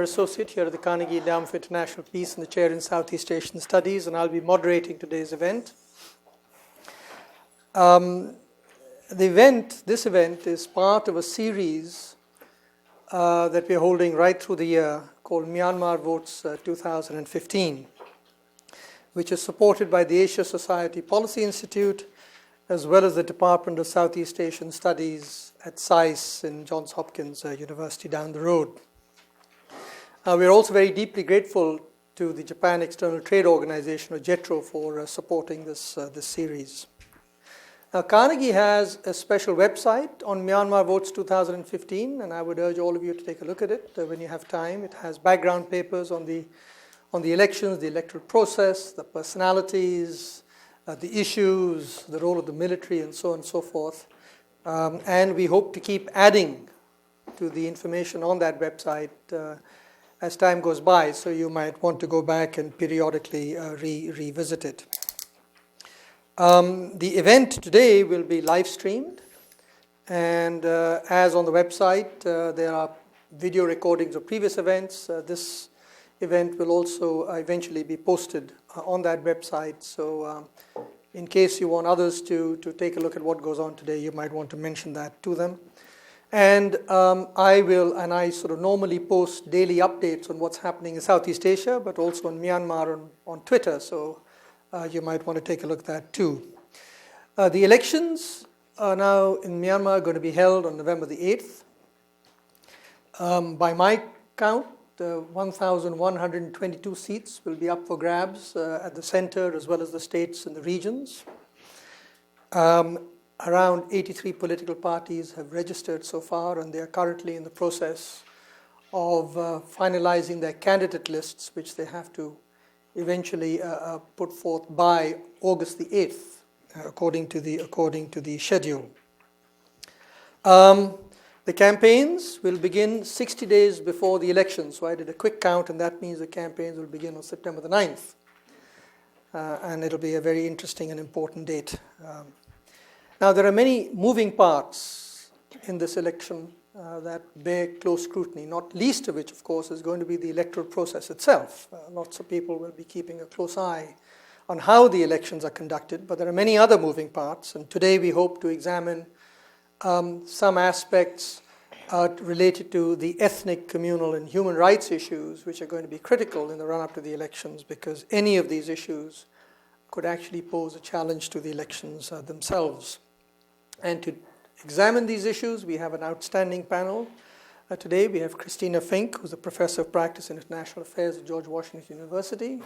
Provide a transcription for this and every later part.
Associate here at the Carnegie Endowment for International Peace and the Chair in Southeast Asian Studies, and I'll be moderating today's event. This event is part of a series that we're holding right through the year called Myanmar Votes 2015, which is supported by the Asia Society Policy Institute as well as the Department of Southeast Asian Studies at SAIS in Johns Hopkins University down the road. We're also very deeply grateful to the Japan External Trade Organization, or JETRO, for supporting this series. Now, Carnegie has a special website on Myanmar Votes 2015, and I would urge all of you to take a look at it when you have time. It has background papers on the elections, the electoral process, the personalities, the issues, the role of the military, and so on and so forth. And we hope to keep adding to the information on that website as time goes by, so you might want to go back and periodically revisit it. The event today will be live streamed, and as on the website there are video recordings of previous events. This event will also eventually be posted on that website, so in case you want others to take a look at what goes on today, you might want to mention that to them. And I sort of normally post daily updates on what's happening in Southeast Asia, but also in Myanmar on Twitter, so you might want to take a look at that too. The elections are now in Myanmar going to be held on November the 8th. By my count, 1,122 seats will be up for grabs at the center as well as the states and the regions. Around 83 political parties have registered so far, and they are currently in the process of finalizing their candidate lists, which they have to eventually put forth by August the 8th, according to the schedule. The campaigns will begin 60 days before the elections. So I did a quick count, and that means the campaigns will begin on September the 9th. And it'll be a very interesting and important date. Now, there are many moving parts in this election that bear close scrutiny, not least of which, of course, is going to be the electoral process itself. Lots of people will be keeping a close eye on how the elections are conducted, but there are many other moving parts, and today we hope to examine some aspects related to the ethnic, communal, and human rights issues, which are going to be critical in the run-up to the elections, because any of these issues could actually pose a challenge to the elections themselves. And to examine these issues, we have an outstanding panel. Today we have Christina Fink, who's a professor of practice in international affairs at George Washington University,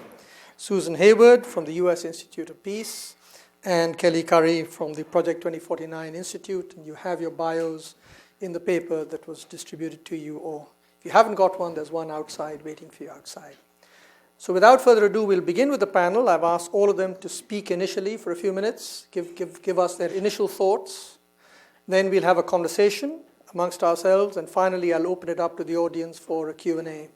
Susan Hayward from the U.S. Institute of Peace, and Kelly Curry from the Project 2049 Institute. And you have your bios in the paper that was distributed to you, or if you haven't got one, there's one outside waiting for you outside. So without further ado, we'll begin with the panel. I've asked all of them to speak initially for a few minutes, give us their initial thoughts. Then we'll have a conversation amongst ourselves, and finally I'll open it up to the audience for a Q&A.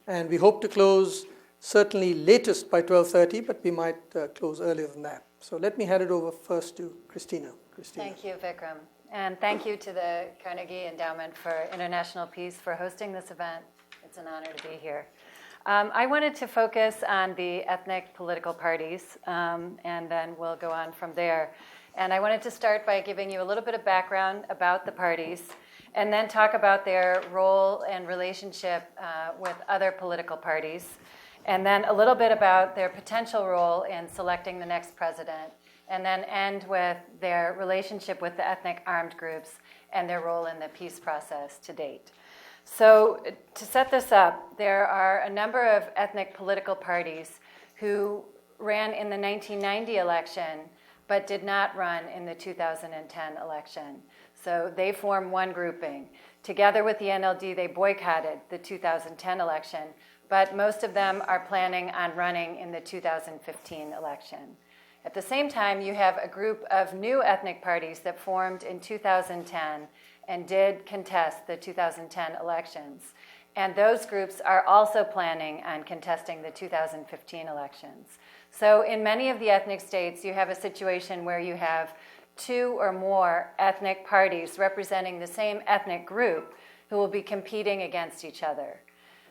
And we hope to close certainly latest by 12:30, but we might close earlier than that. So let me hand it over first to Christina. Thank you, Vikram. And thank you to the Carnegie Endowment for International Peace for hosting this event. It's an honor to be here. I wanted to focus on the ethnic political parties, and then we'll go on from there. And I wanted to start by giving you a little bit of background about the parties, and then talk about their role and relationship with other political parties, and then a little bit about their potential role in selecting the next president, and then end with their relationship with the ethnic armed groups and their role in the peace process to date. So to set this up, there are a number of ethnic political parties who ran in the 1990 election but did not run in the 2010 election. So they form one grouping. Together with the NLD, they boycotted the 2010 election, but most of them are planning on running in the 2015 election. At the same time, you have a group of new ethnic parties that formed in 2010 and did contest the 2010 elections. And those groups are also planning on contesting the 2015 elections. So in many of the ethnic states, you have a situation where you have two or more ethnic parties representing the same ethnic group who will be competing against each other.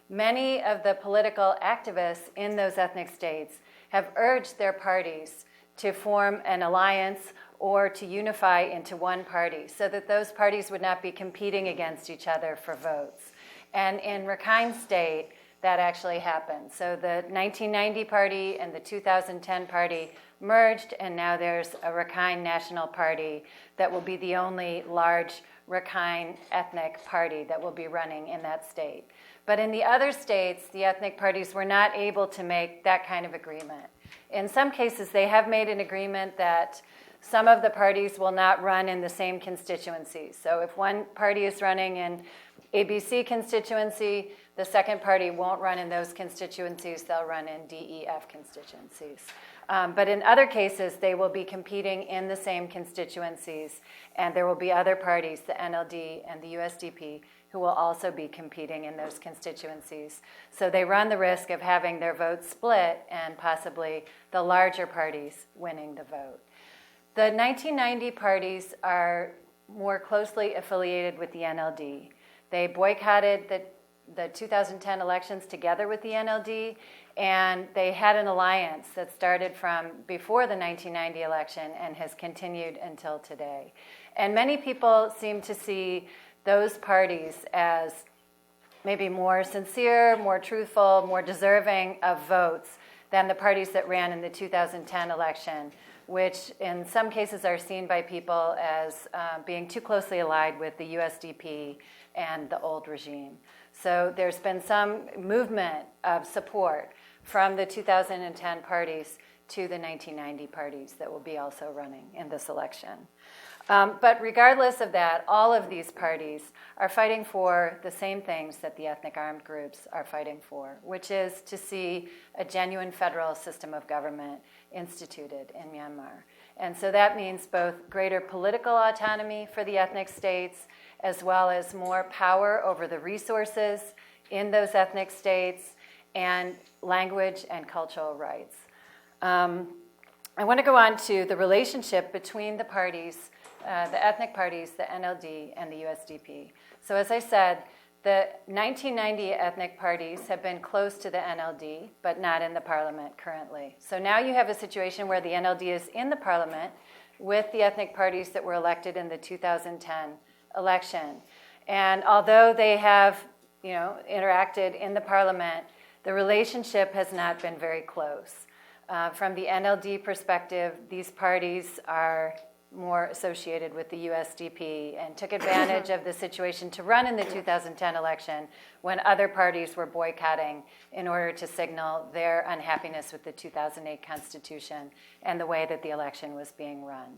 many of the political activists in those ethnic states have urged their parties to form an alliance or to unify into one party so that those parties would not be competing against each other for votes. And in Rakhine State, that actually happened. So the 1990 party and the 2010 party merged, and now there's a Rakhine National Party that will be the only large Rakhine ethnic party that will be running in that state. But in the other states, the ethnic parties were not able to make that kind of agreement. In some cases, they have made an agreement that some of the parties will not run in the same constituencies. So if one party is running in ABC constituency, the second party won't run in those constituencies, they'll run in DEF constituencies. But in other cases, they will be competing in the same constituencies, and there will be other parties, the NLD and the USDP, who will also be competing in those constituencies. So they run the risk of having their votes split and possibly the larger parties winning the vote. The 1990 parties are more closely affiliated with the NLD. They boycotted the 2010 elections together with the NLD, and they had an alliance that started from before the 1990 election and has continued until today. And many people seem to see those parties as maybe more sincere, more truthful, more deserving of votes than the parties that ran in the 2010 election, which in some cases are seen by people as being too closely allied with the USDP and the old regime. So there's been some movement of support from the 2010 parties to the 1990 parties that will be also running in this election. But regardless of that, all of these parties are fighting for the same things that the ethnic armed groups are fighting for, which is to see a genuine federal system of government instituted in Myanmar. And so that means both greater political autonomy for the ethnic states, as well as more power over the resources in those ethnic states, and language and cultural rights. I want to go on to the relationship between the parties, the ethnic parties, the NLD, and the USDP. So as I said, the 1990 ethnic parties have been close to the NLD, but not in the parliament currently. So now you have a situation where the NLD is in the parliament with the ethnic parties that were elected in the 2010 election. And although they have, interacted in the parliament, the relationship has not been very close. From the NLD perspective, these parties are more associated with the USDP and took advantage of the situation to run in the 2010 election when other parties were boycotting in order to signal their unhappiness with the 2008 Constitution and the way that the election was being run.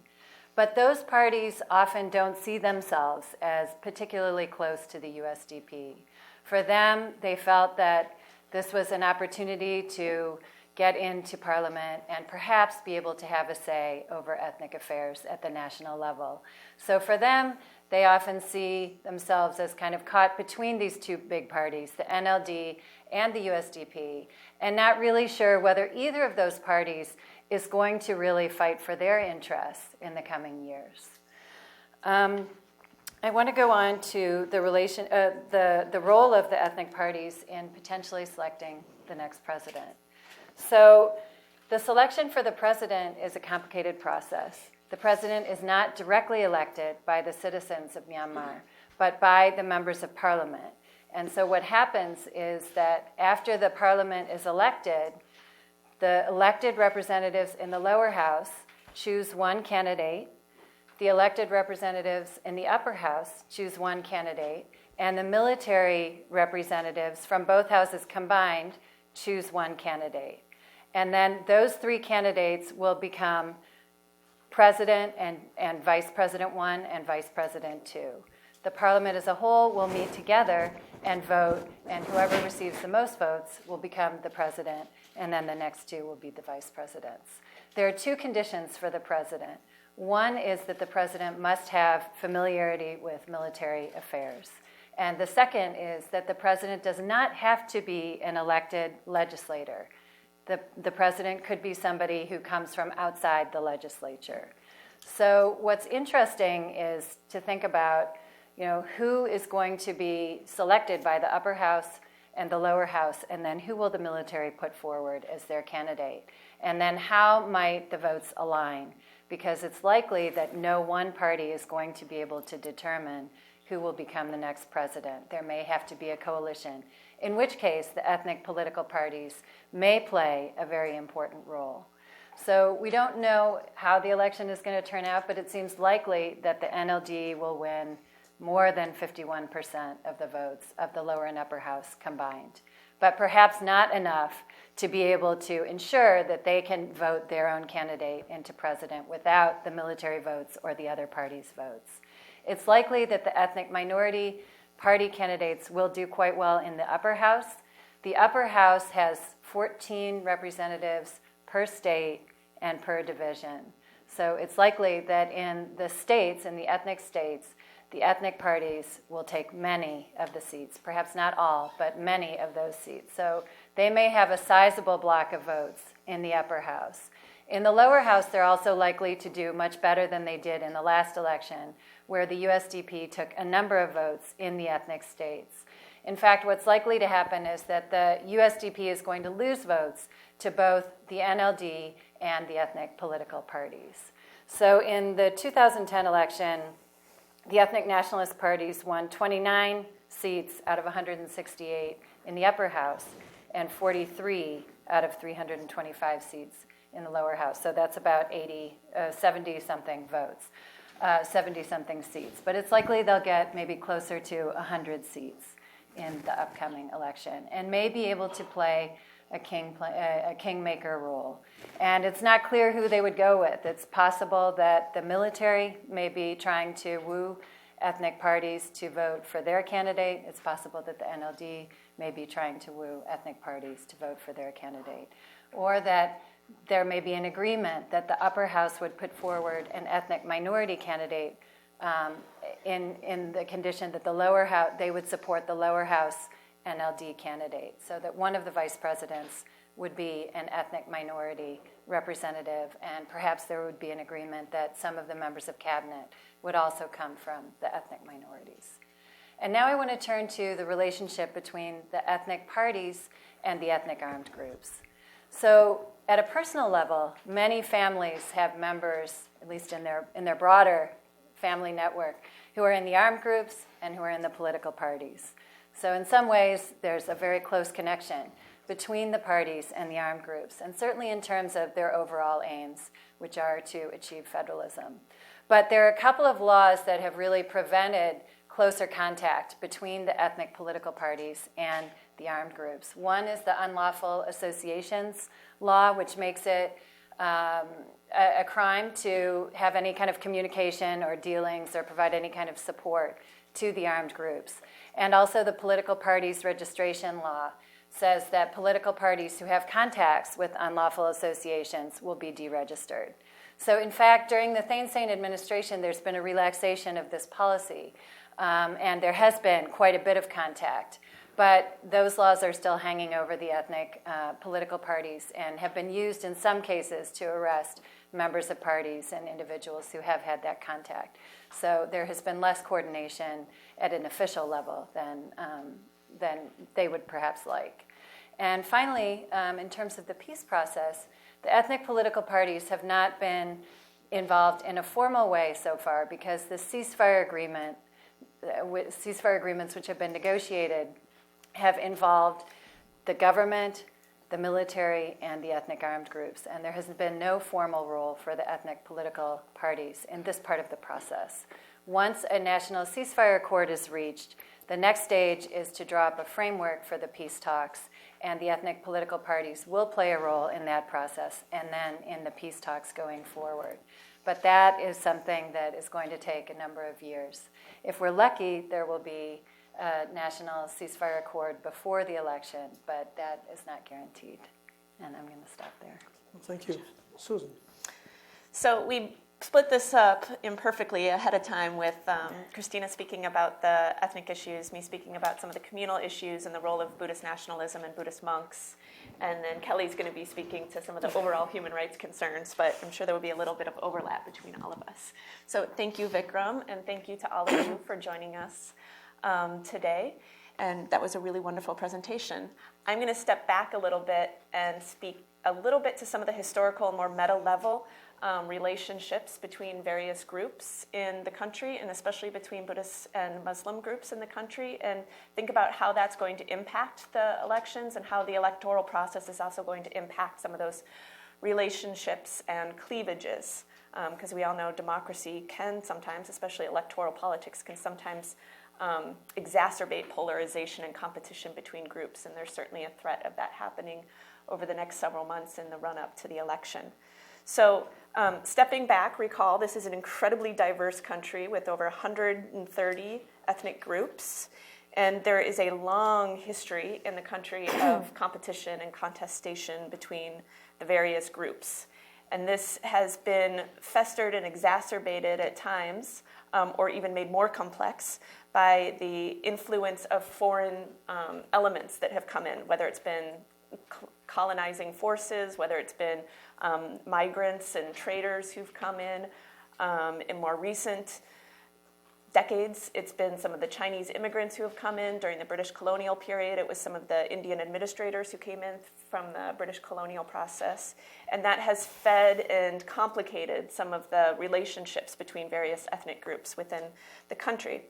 But those parties often don't see themselves as particularly close to the USDP. For them, they felt that this was an opportunity to get into parliament and perhaps be able to have a say over ethnic affairs at the national level. So for them, they often see themselves as kind of caught between these two big parties, the NLD and the USDP, and not really sure whether either of those parties is going to really fight for their interests in the coming years. I want to go on to the role of the ethnic parties in potentially selecting the next president. So the selection for the president is a complicated process. The president is not directly elected by the citizens of Myanmar, but by the members of parliament. And so what happens is that after the parliament is elected, the elected representatives in the lower house choose one candidate, the elected representatives in the upper house choose one candidate, and the military representatives from both houses combined choose one candidate. And then those three candidates will become president and vice president one and vice president two. The parliament as a whole will meet together and vote, and whoever receives the most votes will become the president, and then the next two will be the vice presidents. There are two conditions for the president. One is that the president must have familiarity with military affairs. And the second is that the president does not have to be an elected legislator. The president could be somebody who comes from outside the legislature. So what's interesting is to think about, who is going to be selected by the upper house and the lower house, and then who will the military put forward as their candidate? And then how might the votes align? Because it's likely that no one party is going to be able to determine who will become the next president. There may have to be a coalition, in which case the ethnic political parties may play a very important role. So we don't know how the election is going to turn out, but it seems likely that the NLD will win more than 51% of the votes of the lower and upper house combined, but perhaps not enough to be able to ensure that they can vote their own candidate into president without the military votes or the other party's votes. It's likely that the ethnic minority party candidates will do quite well in the upper house. The upper house has 14 representatives per state and per division. So it's likely that in the states, in the ethnic parties will take many of the seats, perhaps not all, but many of those seats. So they may have a sizable block of votes in the upper house. In the lower house, they're also likely to do much better than they did in the last election, where the USDP took a number of votes in the ethnic states. In fact, what's likely to happen is that the USDP is going to lose votes to both the NLD and the ethnic political parties. So in the 2010 election, the ethnic nationalist parties won 29 seats out of 168 in the upper house and 43 out of 325 seats in the lower house. So that's about 70-something votes, 70-something seats. But it's likely they'll get maybe closer to 100 seats in the upcoming election and may be able to play a kingmaker role. And it's not clear who they would go with. It's possible that the military may be trying to woo ethnic parties to vote for their candidate. It's possible that the NLD may be trying to woo ethnic parties to vote for their candidate. Or that there may be an agreement that the upper house would put forward an ethnic minority candidate in the condition that the lower house, they would support the lower house NLD candidate, so that one of the vice presidents would be an ethnic minority representative, and perhaps there would be an agreement that some of the members of cabinet would also come from the ethnic minorities. And now I want to turn to the relationship between the ethnic parties and the ethnic armed groups. So at a personal level, many families have members, at least in their broader family network, who are in the armed groups and who are in the political parties. So in some ways, there's a very close connection between the parties and the armed groups, and certainly in terms of their overall aims, which are to achieve federalism. But there are a couple of laws that have really prevented closer contact between the ethnic political parties and the armed groups. One is the Unlawful Associations Law, which makes it a crime to have any kind of communication or dealings or provide any kind of support to the armed groups. And also the Political Parties Registration Law says that political parties who have contacts with unlawful associations will be deregistered. So in fact, during the Thein Sein administration, there's been a relaxation of this policy, and there has been quite a bit of contact. But those laws are still hanging over the ethnic political parties and have been used in some cases to arrest members of parties and individuals who have had that contact. So there has been less coordination at an official level than they would perhaps like. And finally, in terms of the peace process, the ethnic political parties have not been involved in a formal way so far because the ceasefire agreements which have been negotiated have involved the government, the military, and the ethnic armed groups. And there has been no formal role for the ethnic political parties in this part of the process. Once a national ceasefire accord is reached, the next stage is to draw up a framework for the peace talks, and the ethnic political parties will play a role in that process and then in the peace talks going forward. But that is something that is going to take a number of years. If we're lucky, there will be a national ceasefire accord before the election, but that is not guaranteed. And I'm going to stop there. Well, thank you. Susan. So we split this up imperfectly ahead of time with Christina speaking about the ethnic issues, me speaking about some of the communal issues and the role of Buddhist nationalism and Buddhist monks. And then Kelly's going to be speaking to some of the overall human rights concerns, but I'm sure there will be a little bit of overlap between all of us. So thank you, Vikram, and thank you to all of you for joining us today. And that was a really wonderful presentation. I'm going to step back a little bit and speak a little bit to some of the historical and more meta-level relationships between various groups in the country, and especially between Buddhist and Muslim groups in the country, and think about how that's going to impact the elections and how the electoral process is also going to impact some of those relationships and cleavages. Because we all know democracy can sometimes, especially electoral politics, can sometimes exacerbate polarization and competition between groups, and there's certainly a threat of that happening over the next several months in the run-up to the election. So stepping back, recall this is an incredibly diverse country with over 130 ethnic groups, and there is a long history in the country of competition and contestation between the various groups. And this has been festered and exacerbated at times, or even made more complex, by the influence of foreign elements that have come in, whether it's been colonizing forces, whether it's been migrants and traders who've come in more recent decades. It's been some of the Chinese immigrants who have come in during the British colonial period. It was some of the Indian administrators who came in from the British colonial process. And that has fed and complicated some of the relationships between various ethnic groups within the country.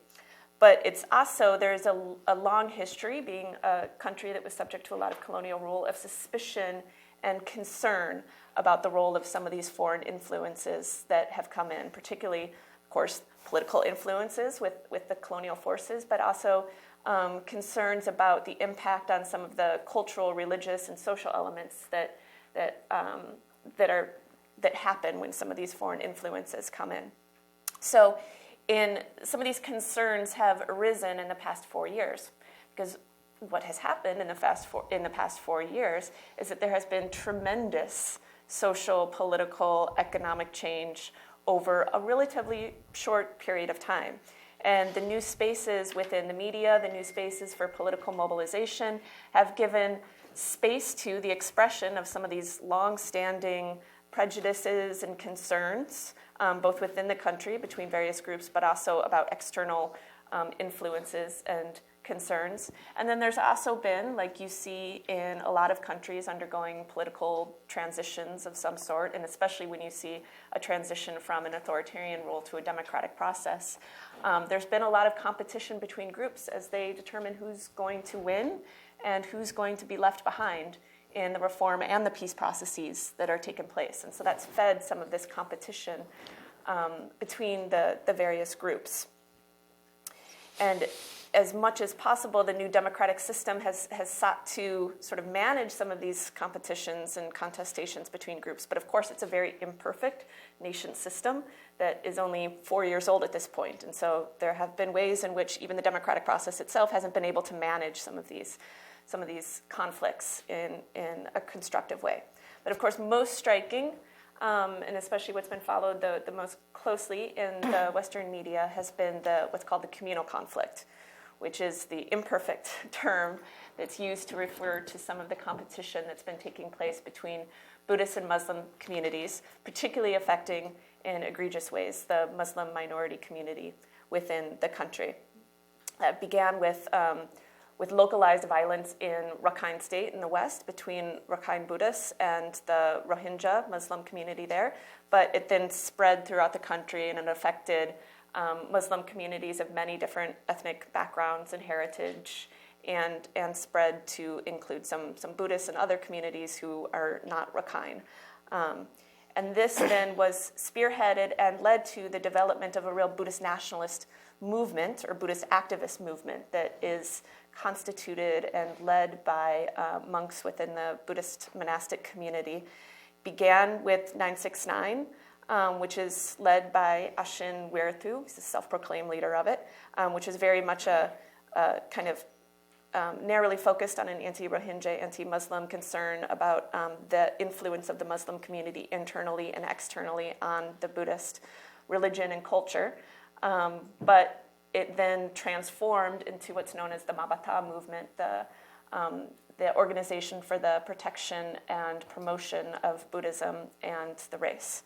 But it's also, there's a long history, being a country that was subject to a lot of colonial rule, of suspicion and concern about the role of some of these foreign influences that have come in, particularly, of course, political influences with the colonial forces, but also concerns about the impact on some of the cultural, religious, and social elements that happen when some of these foreign influences come in. So, some of these concerns have arisen in the past 4 years, because what has happened in the past 4 years is that there has been tremendous social, political, economic change over a relatively short period of time. And the new spaces within the media, the new spaces for political mobilization, have given space to the expression of some of these long-standing prejudices and concerns, both within the country between various groups, but also about external influences and concerns. And then there's also been, like you see in a lot of countries undergoing political transitions of some sort, and especially when you see a transition from an authoritarian rule to a democratic process, there's been a lot of competition between groups as they determine who's going to win and who's going to be left behind in the reform and the peace processes that are taking place. And so that's fed some of this competition between the various groups. And as much as possible, the new democratic system has sought to sort of manage some of these competitions and contestations between groups. But of course, it's a very imperfect nation system that is only 4 years old at this point. And so there have been ways in which even the democratic process itself hasn't been able to manage some of these conflicts in a constructive way. But of course, most striking, and especially what's been followed the most closely in the Western media, has been what's called the communal conflict, which is the imperfect term that's used to refer to some of the competition that's been taking place between Buddhist and Muslim communities, particularly affecting in egregious ways the Muslim minority community within the country. That began with localized violence in Rakhine State in the west between Rakhine Buddhists and the Rohingya Muslim community there, but it then spread throughout the country, and it affected Muslim communities of many different ethnic backgrounds and heritage, and spread to include some Buddhists and other communities who are not Rakhine. And this then was spearheaded and led to the development of a real Buddhist nationalist movement, or Buddhist activist movement, that is constituted and led by monks within the Buddhist monastic community. Began with 969, which is led by Ashin Weerthu. He's the self-proclaimed leader of it, which is very much a kind of narrowly focused on an anti-Rohingya, anti-Muslim concern about the influence of the Muslim community internally and externally on the Buddhist religion and culture. But it then transformed into what's known as the Mabata movement, the organization for the protection and promotion of Buddhism and the race.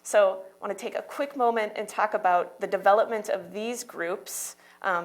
So I want to take a quick moment and talk about the development of these groups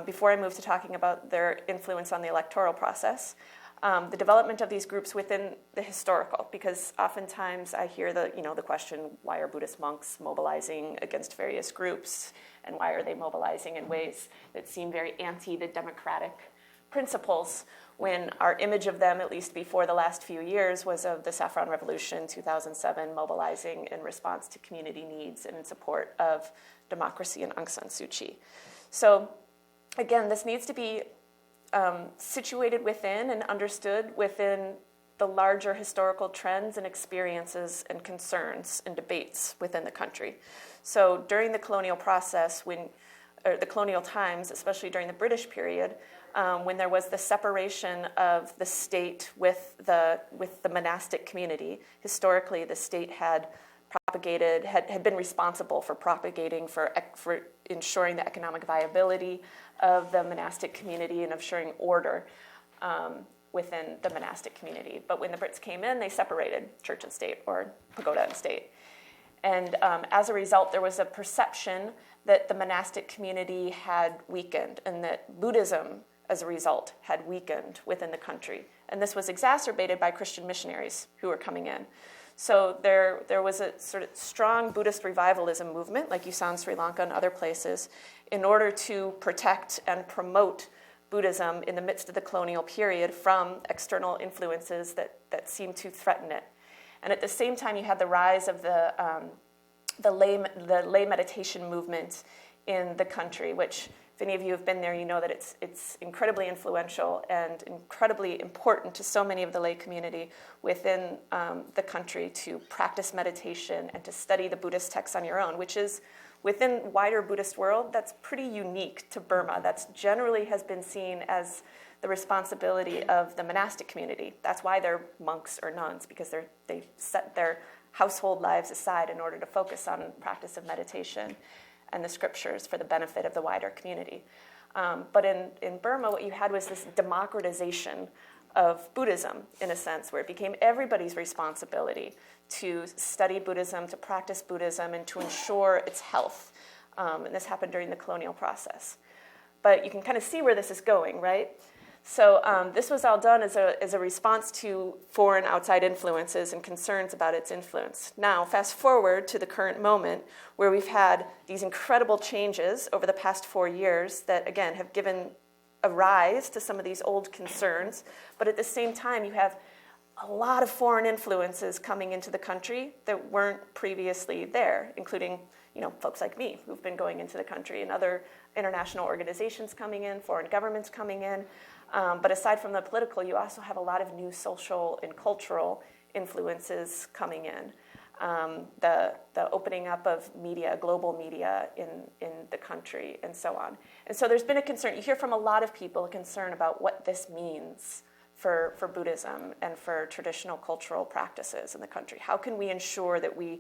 before I move to talking about their influence on the electoral process. The development of these groups within the historical, because oftentimes I hear the question, why are Buddhist monks mobilizing against various groups, and why are they mobilizing in ways that seem very anti the democratic principles, when our image of them, at least before the last few years, was of the Saffron Revolution, 2007, mobilizing in response to community needs and in support of democracy and Aung San Suu Kyi. So again, this needs to be situated within and understood within the larger historical trends and experiences and concerns and debates within the country. So during the colonial process, or the colonial times, especially during the British period, when there was the separation of the state with the monastic community, historically the state had been responsible for propagating, for ensuring the economic viability of the monastic community and ensuring order within the monastic community. But when the Brits came in, they separated church and state, or pagoda and state. And as a result, there was a perception that the monastic community had weakened, and that Buddhism, as a result, had weakened within the country. And this was exacerbated by Christian missionaries who were coming in. So there was a sort of strong Buddhist revivalism movement, like you saw in Sri Lanka and other places, in order to protect and promote Buddhism in the midst of the colonial period from external influences that seemed to threaten it. And at the same time, you had the rise of the lay meditation movement in the country, which, if any of you have been there, you know that it's incredibly influential and incredibly important to so many of the lay community within the country to practice meditation and to study the Buddhist texts on your own, which is, within wider Buddhist world, that's pretty unique to Burma. That's generally has been seen as the responsibility of the monastic community. That's why they're monks or nuns, because they set their household lives aside in order to focus on practice of meditation and the scriptures for the benefit of the wider community. But in Burma, what you had was this democratization of Buddhism, in a sense, where it became everybody's responsibility to study Buddhism, to practice Buddhism, and to ensure its health. And this happened during the colonial process. But you can kind of see where this is going, right? So this was all done as a response to foreign outside influences and concerns about its influence. Now, fast forward to the current moment, where we've had these incredible changes over the past 4 years that, again, have given a rise to some of these old concerns. But at the same time, you have a lot of foreign influences coming into the country that weren't previously there, including folks like me who've been going into the country, and other international organizations coming in, foreign governments coming in. But aside from the political, you also have a lot of new social and cultural influences coming in. The opening up of media, global media in the country, and so on. And so there's been a concern. You hear from a lot of people a concern about what this means for Buddhism and for traditional cultural practices in the country. How can we ensure that we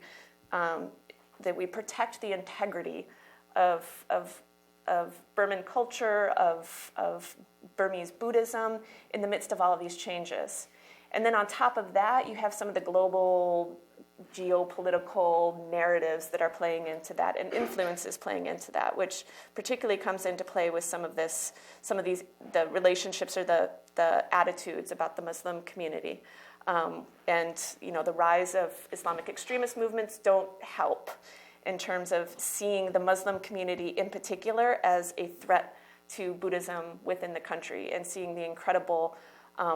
protect the integrity of Burman culture, of Burmese Buddhism in the midst of all of these changes? And then on top of that, you have some of the global geopolitical narratives that are playing into that, and influences playing into that, which particularly comes into play with some of these the relationships or the attitudes about the Muslim community. And the rise of Islamic extremist movements don't help in terms of seeing the Muslim community in particular as a threat to Buddhism within the country, and seeing the incredible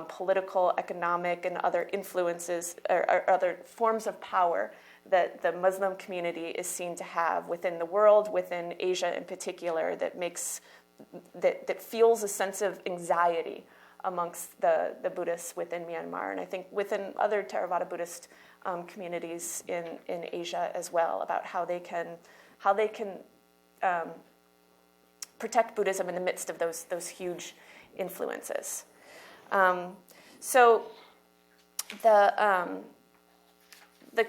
political, economic, and other influences or other forms of power that the Muslim community is seen to have within the world, within Asia in particular, that fuels a sense of anxiety amongst the Buddhists within Myanmar, and I think within other Theravada Buddhist communities in Asia as well, about how they can protect Buddhism in the midst of those huge influences. So the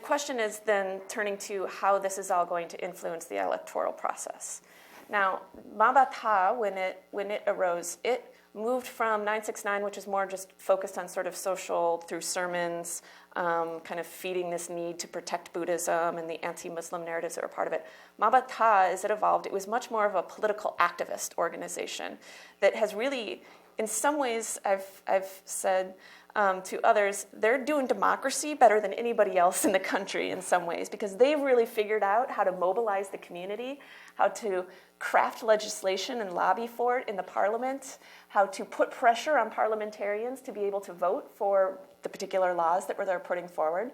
question is then turning to how this is all going to influence the electoral process. Now, Mabata, when it arose, it moved from 969, which is more just focused on sort of social through sermons, kind of feeding this need to protect Buddhism and the anti-Muslim narratives that were part of it. Mabata, as it evolved, it was much more of a political activist organization that has really, in some ways, I've said to others, they're doing democracy better than anybody else in the country in some ways, because they've really figured out how to mobilize the community, how to craft legislation and lobby for it in the parliament, how to put pressure on parliamentarians to be able to vote for the particular laws that they're putting forward.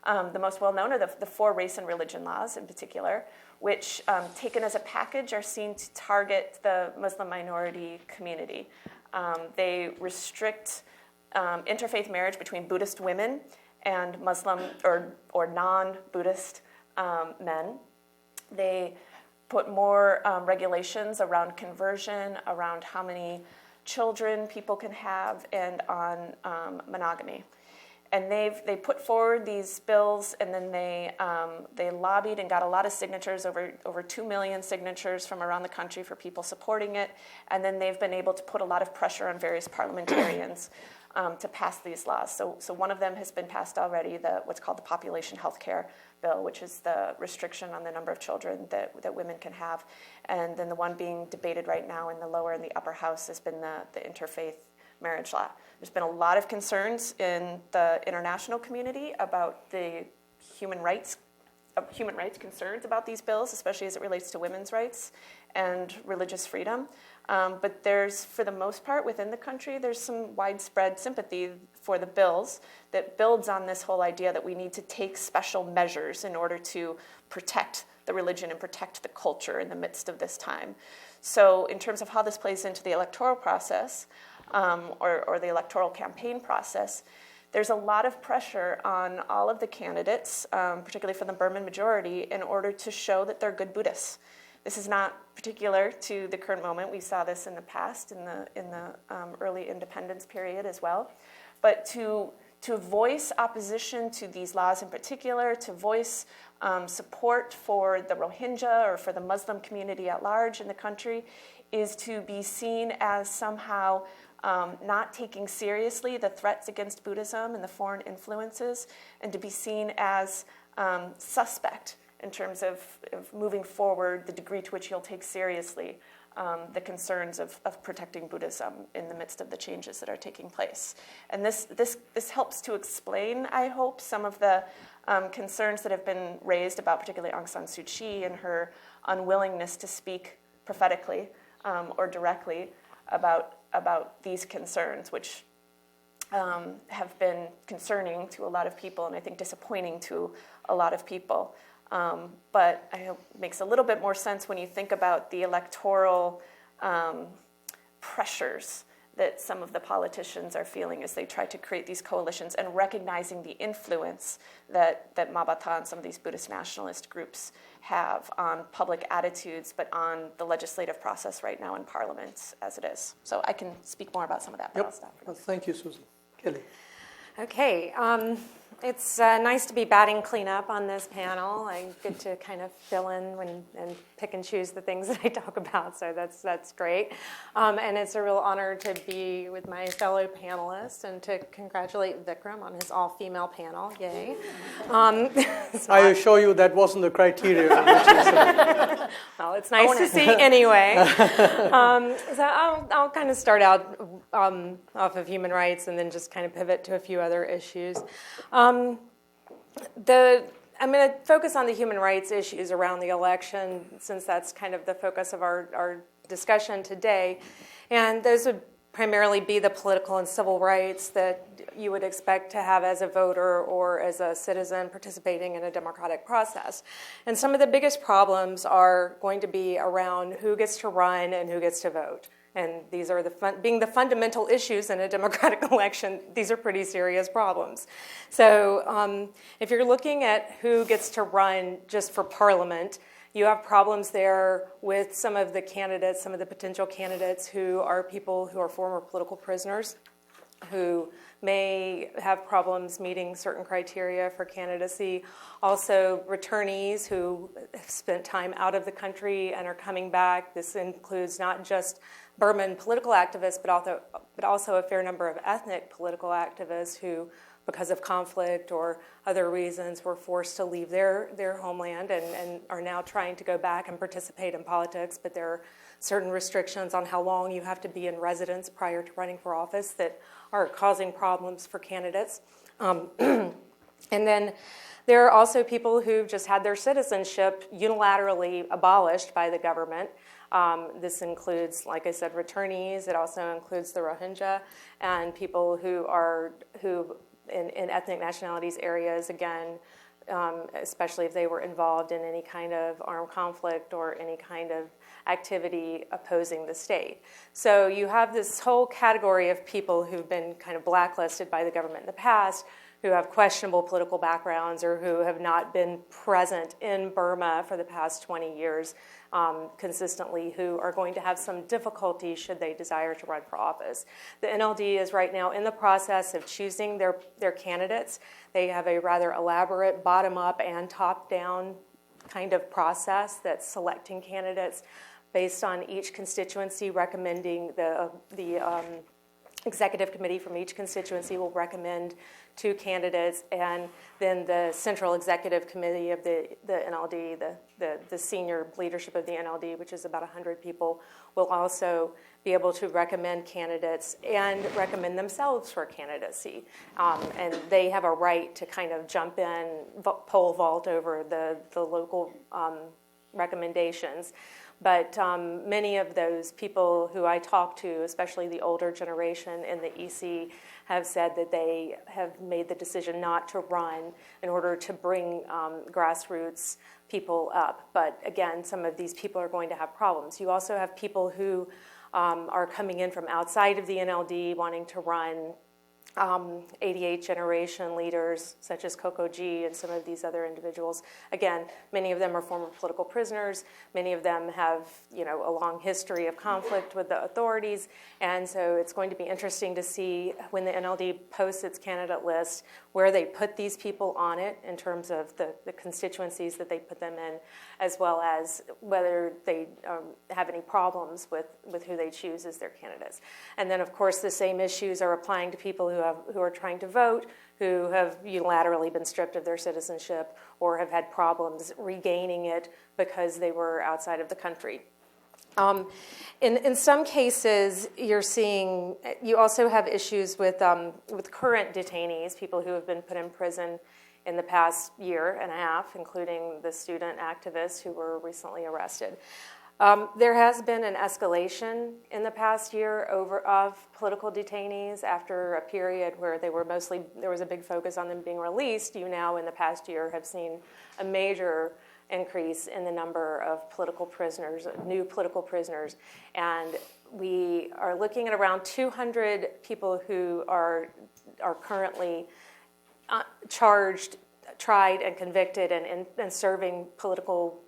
The most well-known are the 4 race and religion laws in particular, which, taken as a package, are seen to target the Muslim minority community. They restrict interfaith marriage between Buddhist women and Muslim or non-Buddhist men. They put more regulations around conversion, around how many children people can have, and on monogamy. And they put forward these bills, and then they lobbied and got a lot of signatures, over 2 million signatures from around the country for people supporting it. And then they've been able to put a lot of pressure on various parliamentarians to pass these laws. So one of them has been passed already, what's called the Population Health Care Bill, which is the restriction on the number of children that women can have. And then the one being debated right now in the lower and the upper house has been the interfaith marriage law. There's been a lot of concerns in the international community about the human rights concerns about these bills, especially as it relates to women's rights and religious freedom. But there's, for the most part, within the country, there's some widespread sympathy for the bills that builds on this whole idea that we need to take special measures in order to protect the religion and protect the culture in the midst of this time. So in terms of how this plays into the electoral process, or the electoral campaign process, there's a lot of pressure on all of the candidates, particularly for the Burman majority, in order to show that they're good Buddhists. This is not particular to the current moment. We saw this in the past, in the early independence period as well. But to voice opposition to these laws in particular, to voice support for the Rohingya or for the Muslim community at large in the country, is to be seen as somehow not taking seriously the threats against Buddhism and the foreign influences, and to be seen as suspect in terms of moving forward, the degree to which you'll take seriously the concerns of protecting Buddhism in the midst of the changes that are taking place. And this helps to explain, I hope, some of the concerns that have been raised about particularly Aung San Suu Kyi and her unwillingness to speak prophetically or directly about these concerns, which have been concerning to a lot of people and I think disappointing to a lot of people. But I hope it makes a little bit more sense when you think about the electoral pressures that some of the politicians are feeling as they try to create these coalitions, and recognizing the influence that Mabata and some of these Buddhist nationalist groups have on public attitudes, but on the legislative process right now in Parliament as it is. So I can speak more about some of that, but I'll stop. Well, thank you, Susan. Kelly. Okay, it's nice to be batting cleanup on this panel. Good to kind of fill in and pick and choose the things that I talk about, so that's great. And it's a real honor to be with my fellow panelists and to congratulate Vikram on his all-female panel. Yay. I assure you that wasn't the criteria. Well, it's nice to see anyway. So I'll kind of start out off of human rights and then just kind of pivot to a few other issues. I'm going to focus on the human rights issues around the election, since that's kind of the focus of our discussion today. And those would primarily be the political and civil rights that you would expect to have as a voter or as a citizen participating in a democratic process. And some of the biggest problems are going to be around who gets to run and who gets to vote. And these are being the fundamental issues in a democratic election. These are pretty serious problems. So if you're looking at who gets to run just for parliament, you have problems there with some of the candidates, some of the potential candidates who are people who are former political prisoners, who may have problems meeting certain criteria for candidacy. Also, returnees who have spent time out of the country and are coming back. This includes not just Burman political activists, but also a fair number of ethnic political activists who, because of conflict or other reasons, were forced to leave their homeland and are now trying to go back and participate in politics, but there are certain restrictions on how long you have to be in residence prior to running for office that are causing problems for candidates. And then there are also people who've just had their citizenship unilaterally abolished by the government. This includes, like I said, returnees. It also includes the Rohingya and people who in ethnic nationalities areas, again, especially if they were involved in any kind of armed conflict or any kind of activity opposing the state. So you have this whole category of people who've been kind of blacklisted by the government in the past, who have questionable political backgrounds or who have not been present in Burma for the past 20 years consistently, who are going to have some difficulty should they desire to run for office. The NLD is right now in the process of choosing their candidates. They have a rather elaborate bottom-up and top-down kind of process that's selecting candidates based on each constituency recommending the executive committee from each constituency will recommend 2 candidates, and then the central executive committee of the NLD, the senior leadership of the NLD, which is about 100 people, will also be able to recommend candidates and recommend themselves for candidacy. And they have a right to kind of jump in, pole vault over the local recommendations. But many of those people who I talk to, especially the older generation in the EC, have said that they have made the decision not to run in order to bring grassroots people up. But again, some of these people are going to have problems. You also have people who are coming in from outside of the NLD wanting to run. 88 generation leaders such as Coco G and some of these other individuals. Again, many of them are former political prisoners. Many of them have, a long history of conflict with the authorities. And so it's going to be interesting to see when the NLD posts its candidate list where they put these people on it in terms of the constituencies that they put them in, as well as whether they have any problems with who they choose as their candidates. And then, of course, the same issues are applying to people who are trying to vote, who have unilaterally been stripped of their citizenship or have had problems regaining it because they were outside of the country. In some cases, you also have issues with current detainees, people who have been put in prison in the past year and a half, including the student activists who were recently arrested. There has been an escalation in the past year of political detainees after a period where there was a big focus on them being released. You now, in the past year, have seen a major increase in the number of political prisoners, new political prisoners. And we are looking at around 200 people who are currently charged, tried, and convicted and serving political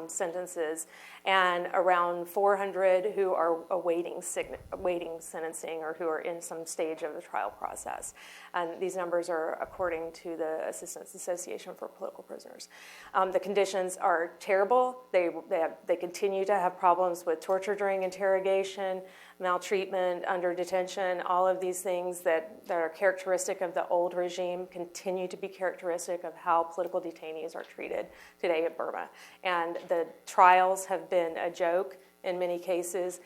sentences, and around 400 who are awaiting sentencing or who are in some stage of the trial process. And these numbers are according to the Assistance Association for Political Prisoners. The conditions are terrible. They continue to have problems with torture during interrogation, maltreatment under detention. All of these things that are characteristic of the old regime continue to be characteristic of how political detainees are treated today in Burma. And the trials have been a joke in many cases.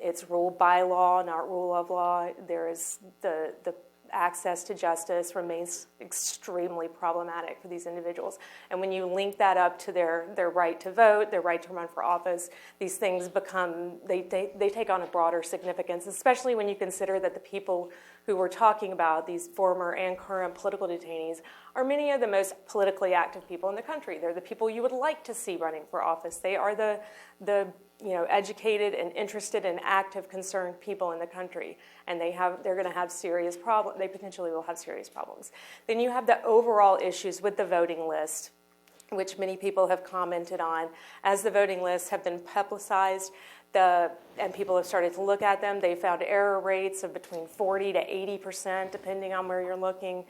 It's ruled by law, not rule of law. There is the access to justice remains extremely problematic for these individuals. And when you link that up to their right to vote, their right to run for office, these things they take on a broader significance, especially when you consider that the people who we're talking about, these former and current political detainees, are many of the most politically active people in the country. They're the people you would like to see running for office. They are the educated and interested and active, concerned people in the country, and they're going to have serious problems. They potentially will have serious problems. Then you have the overall issues with the voting list, which many people have commented on. As the voting lists have been publicized, and people have started to look at them. They found error rates of between 40 to 80%, depending on where you're looking.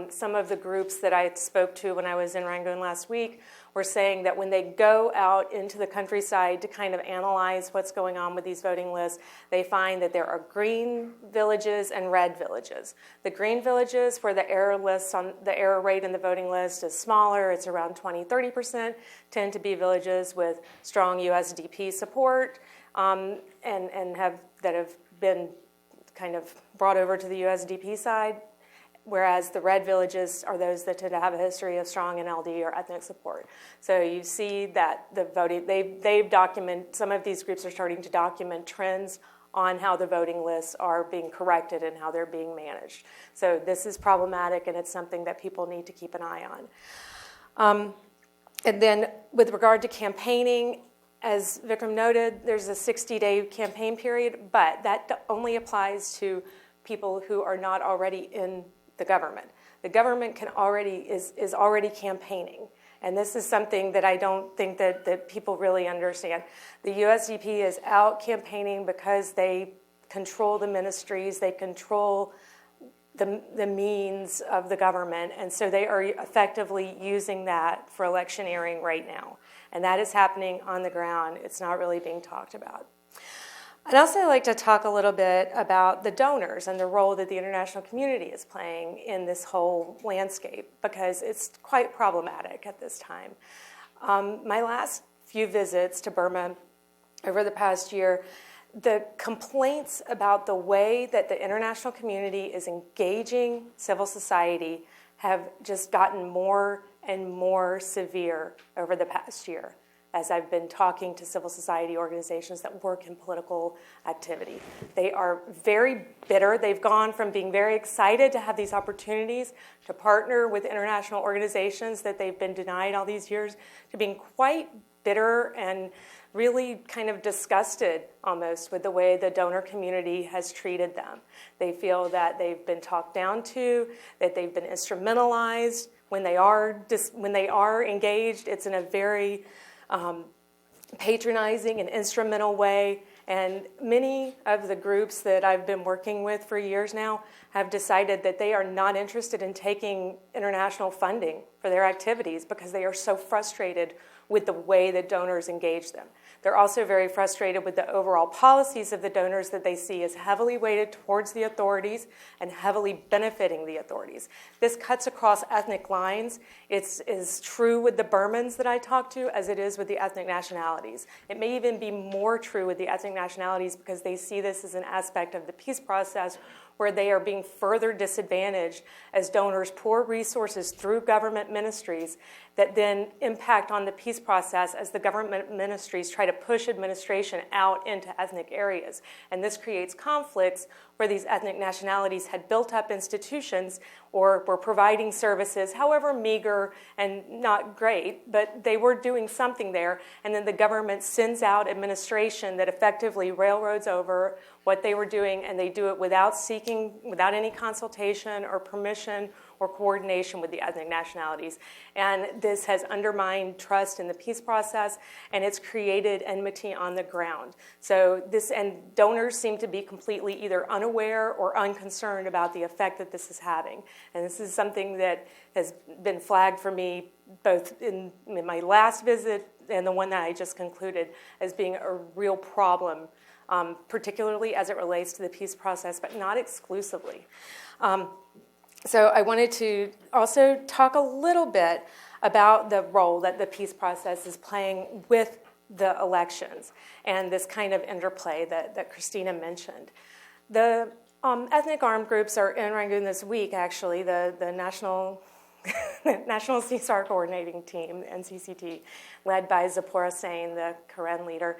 Some of the groups that I spoke to when I was in Rangoon last week were saying that when they go out into the countryside to kind of analyze what's going on with these voting lists, they find that there are green villages and red villages. The green villages, where the error rate in the voting list is smaller, it's around 20-30%, tend to be villages with strong USDP support and that have been kind of brought over to the USDP side. Whereas the red villages are those that tend to have a history of strong NLD or ethnic support. So you see that the voting, they've documented, some of these groups are starting to document trends on how the voting lists are being corrected and how they're being managed. So this is problematic, and it's something that people need to keep an eye on. And then with regard to campaigning, as Vikram noted, there's a 60-day campaign period, but that only applies to people who are not already in the government. The government is already campaigning, and this is something that I don't think that people really understand. The USDP is out campaigning because they control the ministries, they control the means of the government, and so they are effectively using that for electioneering right now, and that is happening on the ground. It's not really being talked about. I'd also like to talk a little bit about the donors and the role that the international community is playing in this whole landscape, because it's quite problematic at this time. My last few visits to Burma over the past year, the complaints about the way that the international community is engaging civil society have just gotten more and more severe over the past year, as I've been talking to civil society organizations that work in political activity. They are very bitter. They've gone from being very excited to have these opportunities to partner with international organizations that they've been denied all these years, to being quite bitter and really kind of disgusted almost with the way the donor community has treated them. They feel that they've been talked down to, that they've been instrumentalized. When they are engaged, it's in a very patronizing and instrumental way, and many of the groups that I've been working with for years now have decided that they are not interested in taking international funding for their activities because they are so frustrated with the way that donors engage them. They're also very frustrated with the overall policies of the donors that they see as heavily weighted towards the authorities and heavily benefiting the authorities. This cuts across ethnic lines. It's as true with the Burmans that I talk to as it is with the ethnic nationalities. It may even be more true with the ethnic nationalities because they see this as an aspect of the peace process where they are being further disadvantaged as donors pour resources through government ministries that then impact on the peace process as the government ministries try to push administration out into ethnic areas. And this creates conflicts where these ethnic nationalities had built up institutions or were providing services, however meager and not great, but they were doing something there. And then the government sends out administration that effectively railroads over what they were doing, and they do it without any consultation or permission or coordination with the ethnic nationalities. And this has undermined trust in the peace process, and it's created enmity on the ground. So donors seem to be completely either unaware or unconcerned about the effect that this is having. And this is something that has been flagged for me both in my last visit and the one that I just concluded as being a real problem, particularly as it relates to the peace process, but not exclusively. So I wanted to also talk a little bit about the role that the peace process is playing with the elections and this kind of interplay that Christina mentioned. The ethnic armed groups are in Rangoon this week, actually. The National CSAR Coordinating Team, NCCT, led by Zipporah Sain, the Karen leader,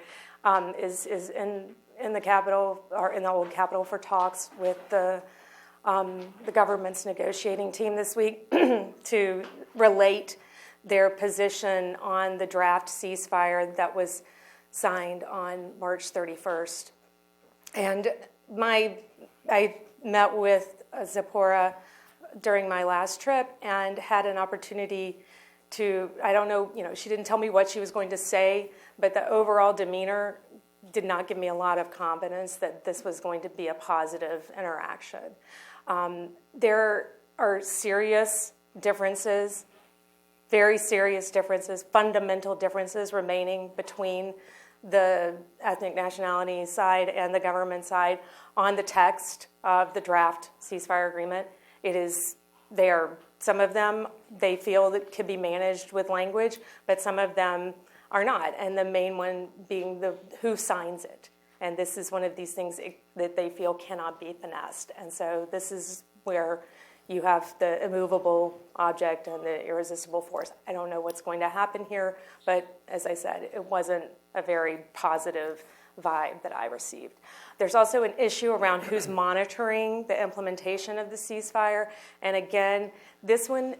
is in the capital, or in the old capital, for talks with the government's negotiating team this week to relate their position on the draft ceasefire that was signed on March 31st. And I met with Zipporah during my last trip and had an opportunity to, I don't know, she didn't tell me what she was going to say, but the overall demeanor did not give me a lot of confidence that this was going to be a positive interaction. There are serious differences, very serious differences, fundamental differences remaining between the ethnic nationality side and the government side on the text of the draft ceasefire agreement. Some of them they feel that could be managed with language, but some of them are not, and the main one being who signs it. And this is one of these things that they feel cannot be finessed. And so this is where you have the immovable object and the irresistible force. I don't know what's going to happen here, but as I said, it wasn't a very positive vibe that I received. There's also an issue around who's monitoring the implementation of the ceasefire. And again, this one,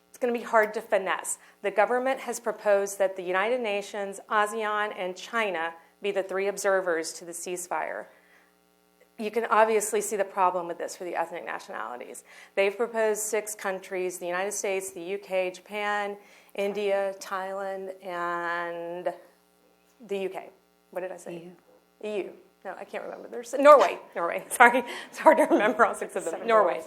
it's going to be hard to finesse. The government has proposed that the United Nations, ASEAN, and China be the 3 observers to the ceasefire. You can obviously see the problem with this for the ethnic nationalities. They've proposed 6 countries, the United States, the UK, Japan, India, Thailand, and the UK. What did I say? EU. No, I can't remember. There's Norway. Sorry, it's hard to remember all 6 of them. Norway.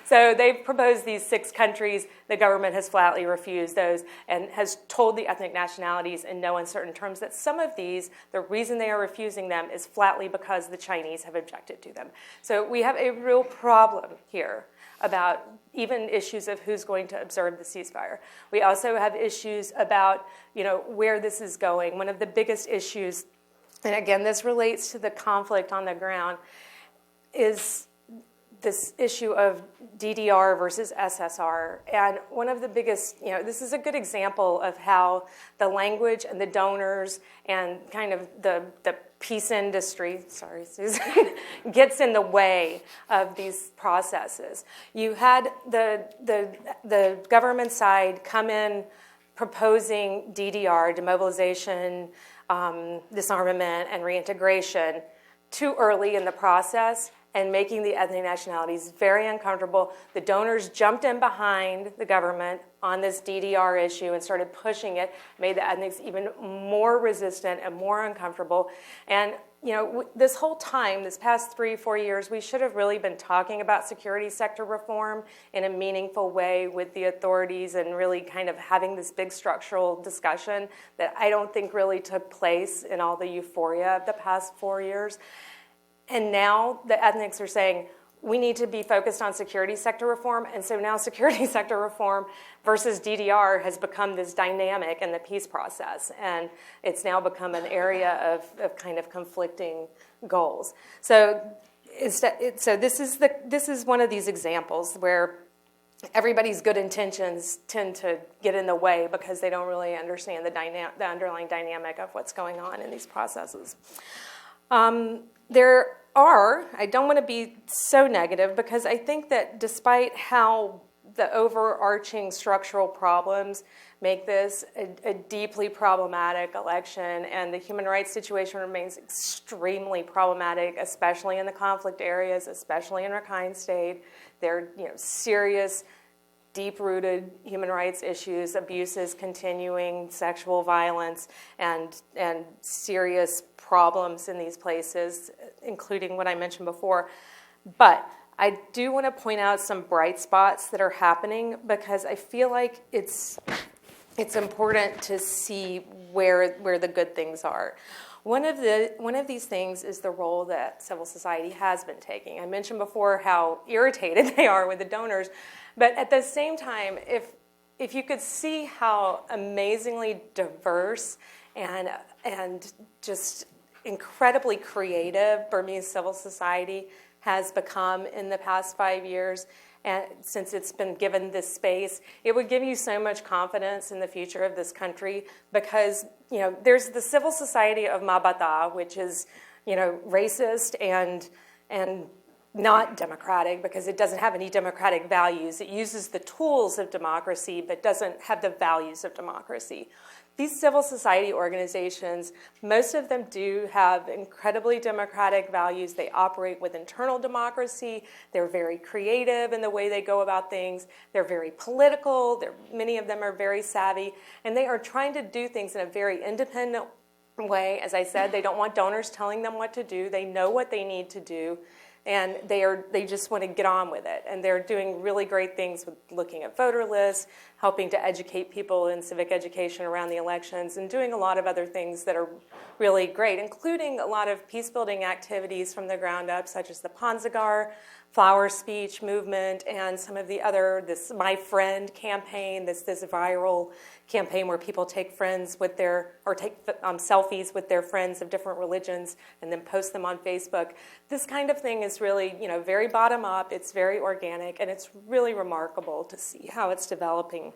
So they've proposed these 6 countries. The government has flatly refused those and has told the ethnic nationalities in no uncertain terms that some of these, the reason they are refusing them is flatly because the Chinese have objected to them. So we have a real problem here about even issues of who's going to observe the ceasefire. We also have issues about, where this is going. One of the biggest issues, and again, this relates to the conflict on the ground, is this issue of DDR versus SSR. And one of the biggest, this is a good example of how the language and the donors and kind of the peace industry, sorry, Susan, gets in the way of these processes. You had the government side come in proposing DDR, demobilization, disarmament, and reintegration too early in the process and making the ethnic nationalities very uncomfortable. The donors jumped in behind the government on this DDR issue and started pushing it, made the ethnics even more resistant and more uncomfortable. And this whole time, this past 3-4 years, we should have really been talking about security sector reform in a meaningful way with the authorities and really kind of having this big structural discussion that I don't think really took place in all the euphoria of the past 4 years. And now the ethnics are saying, we need to be focused on security sector reform. And so now security sector reform versus DDR has become this dynamic in the peace process. And it's now become an area of kind of conflicting goals. So this is one of these examples where everybody's good intentions tend to get in the way because they don't really understand the underlying dynamic of what's going on in these processes. I don't want to be so negative because I think that despite how the overarching structural problems make this a deeply problematic election, and the human rights situation remains extremely problematic, especially in the conflict areas, especially in Rakhine State. There are serious, deep-rooted human rights issues, abuses continuing, sexual violence, and serious problems in these places, including what I mentioned before. But I do want to point out some bright spots that are happening because I feel like it's important to see where the good things are. One of these things is the role that civil society has been taking. I mentioned before how irritated they are with the donors, but at the same time, if you could see how amazingly diverse and just incredibly creative Burmese civil society has become in the past 5 years, and since it's been given this space, it would give you so much confidence in the future of this country because, there's the civil society of Mabata, which is, racist and not democratic because it doesn't have any democratic values. It uses the tools of democracy but doesn't have the values of democracy. These civil society organizations, most of them do have incredibly democratic values. They operate with internal democracy. They're very creative in the way they go about things. They're very political. Many of them are very savvy. And they are trying to do things in a very independent way. As I said, they don't want donors telling them what to do. They know what they need to do, and they just want to get on with it. And they're doing really great things with looking at voter lists, helping to educate people in civic education around the elections, and doing a lot of other things that are really great, including a lot of peace-building activities from the ground up, such as the Panzagar flower speech movement, and some of the other, this My Friend campaign, this viral campaign where people take friends with take selfies with their friends of different religions and then post them on Facebook. This kind of thing is really, very bottom up. It's very organic, and it's really remarkable to see how it's developing.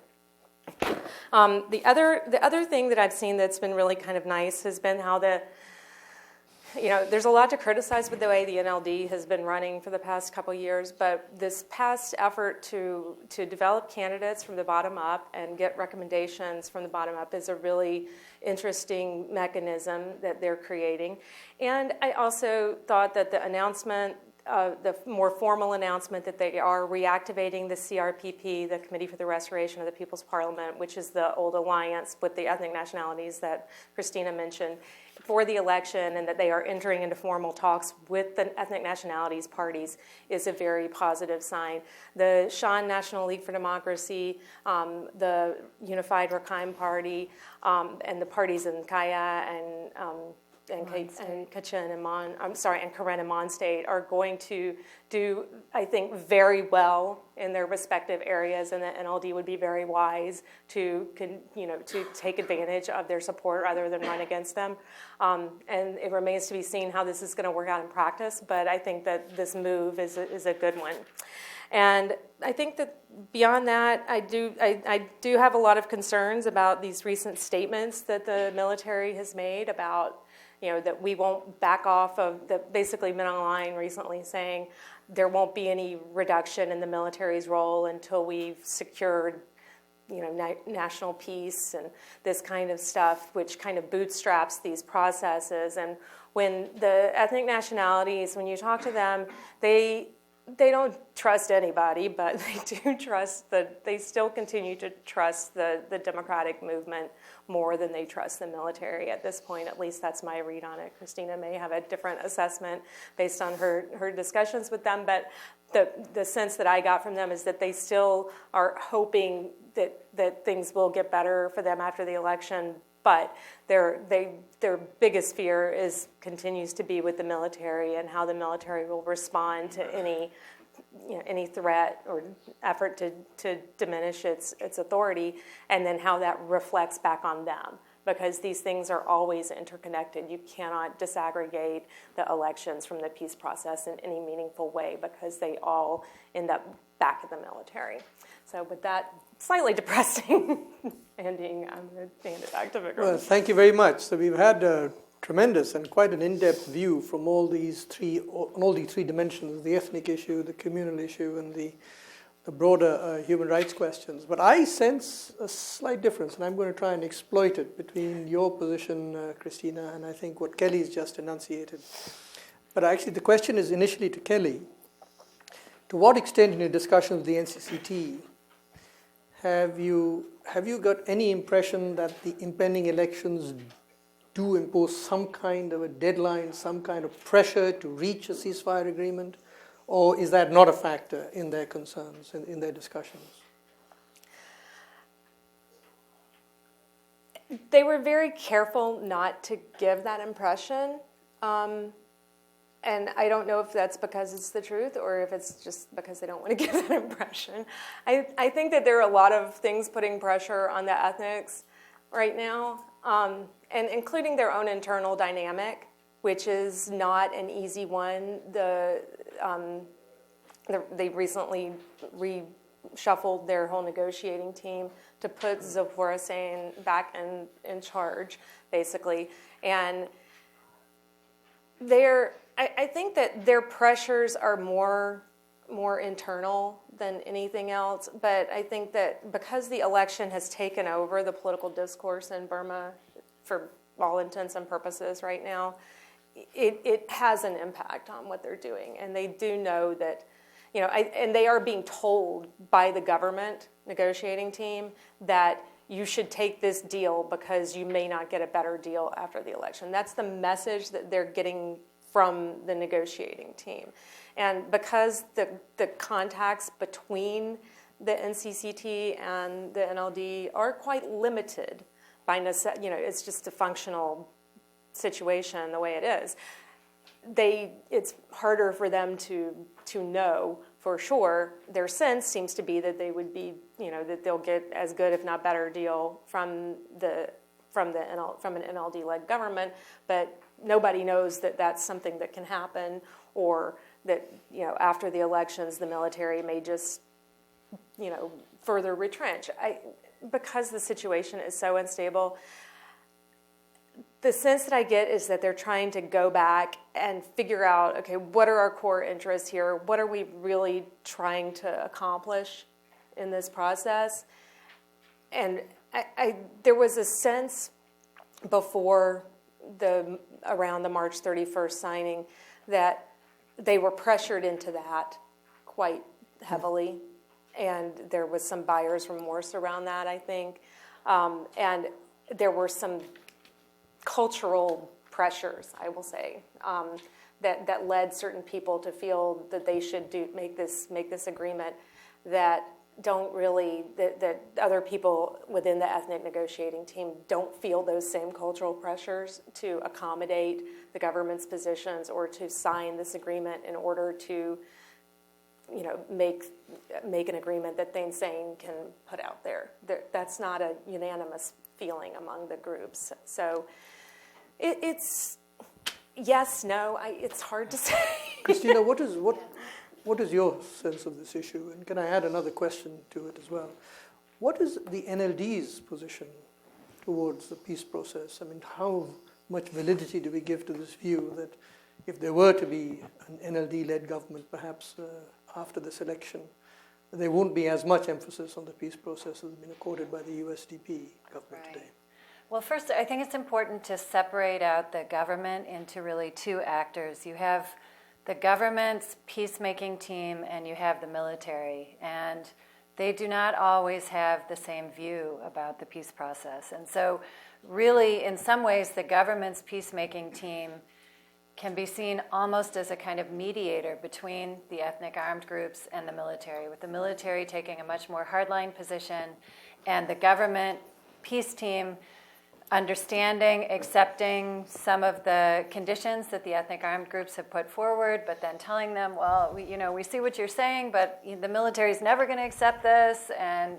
The other thing that I've seen that's been really kind of nice has been how there's a lot to criticize with the way the NLD has been running for the past couple years, but this past effort to develop candidates from the bottom up and get recommendations from the bottom up is a really interesting mechanism that they're creating. And I also thought that the announcement, the more formal announcement that they are reactivating the CRPP, the Committee for the Restoration of the People's Parliament, which is the old alliance with the ethnic nationalities that Christina mentioned, for the election, and that they are entering into formal talks with the ethnic nationalities parties is a very positive sign. The Shan National League for Democracy, the Unified Rakhine Party, and the parties in Kaya and Kachin and Karen and Mon State are going to do, I think, very well in their respective areas, and the NLD would be very wise to take advantage of their support rather than run against them. And it remains to be seen how this is going to work out in practice, but I think that this move is a good one. And I think that beyond that, I do have a lot of concerns about these recent statements that the military has made about that we won't back off of basically been online recently saying there won't be any reduction in the military's role until we've secured, national peace and this kind of stuff, which kind of bootstraps these processes. And when the ethnic nationalities, when you talk to them, they don't trust anybody, but they still continue to trust the democratic movement more than they trust the military at this point. At least that's my read on it. Christina may have a different assessment based on her discussions with them, but the sense that I got from them is that they still are hoping that things will get better for them after the election, but their biggest fear continues to be with the military and how the military will respond to any threat or effort to diminish its authority, and then how that reflects back on them. Because these things are always interconnected. You cannot disaggregate the elections from the peace process in any meaningful way because they all end up back at the military. So with that slightly depressing ending, I'm going to hand it back to Vikram. Well, thank you very much. So we've had a tremendous and quite an in-depth view from all these three dimensions: the ethnic issue, the communal issue, and the broader human rights questions. But I sense a slight difference, and I'm going to try and exploit it between your position, Christina, and I think what Kelly's just enunciated. But actually the question is initially to Kelly. To what extent in your discussions with the NCCT have you got any impression that the impending elections do impose some kind of a deadline, some kind of pressure to reach a ceasefire agreement? Or is that not a factor in their concerns, in their discussions? They were very careful not to give that impression. And I don't know if that's because it's the truth or if it's just because they don't want to give that impression. I think that there are a lot of things putting pressure on the ethnics right now, and including their own internal dynamic, which is not an easy one. They recently reshuffled their whole negotiating team to put Zipporah Hussain back in charge, basically. And I think that their pressures are more internal than anything else, but I think that because the election has taken over the political discourse in Burma for all intents and purposes right now, it has an impact on what they're doing. And they do know that, and they are being told by the government negotiating team that you should take this deal because you may not get a better deal after the election. That's the message that they're getting from the negotiating team. And because the contacts between the NCCT and the NLD are quite limited by necessity, it's just a functional situation the way it is. It's harder for them to know for sure. Their sense seems to be that they would be, that they'll get as good, if not better, deal from an NLD-led government, but nobody knows that that's something that can happen, or that after the elections the military may just further retrench. Because the situation is so unstable, the sense that I get is that they're trying to go back and figure out, okay, what are our core interests here? What are we really trying to accomplish in this process? And there was a sense before around the March 31st signing that they were pressured into that quite heavily. And there was some buyer's remorse around that, I think. And there were some cultural pressures, I will say, that led certain people to feel that they should make this agreement that other people within the ethnic negotiating team don't feel those same cultural pressures to accommodate the government's positions or to sign this agreement in order to make an agreement that Thein Sein can put out there. That's not a unanimous feeling among the groups. So it's yes, no. It's hard to say. Christina, what is your sense of this issue? And can I add another question to it as well? What is the NLD's position towards the peace process? I mean, how much validity do we give to this view that if there were to be an NLD-led government, perhaps after this election, there won't be as much emphasis on the peace process as has been accorded by the USDP government today? Well, first, I think it's important to separate out the government into really two actors. You have the government's peacemaking team and you have the military, and they do not always have the same view about the peace process. And so really, in some ways, the government's peacemaking team can be seen almost as a kind of mediator between the ethnic armed groups and the military, with the military taking a much more hardline position and the government peace team understanding, accepting some of the conditions that the ethnic armed groups have put forward, but then telling them, well, we see what you're saying, but the military is never going to accept this, and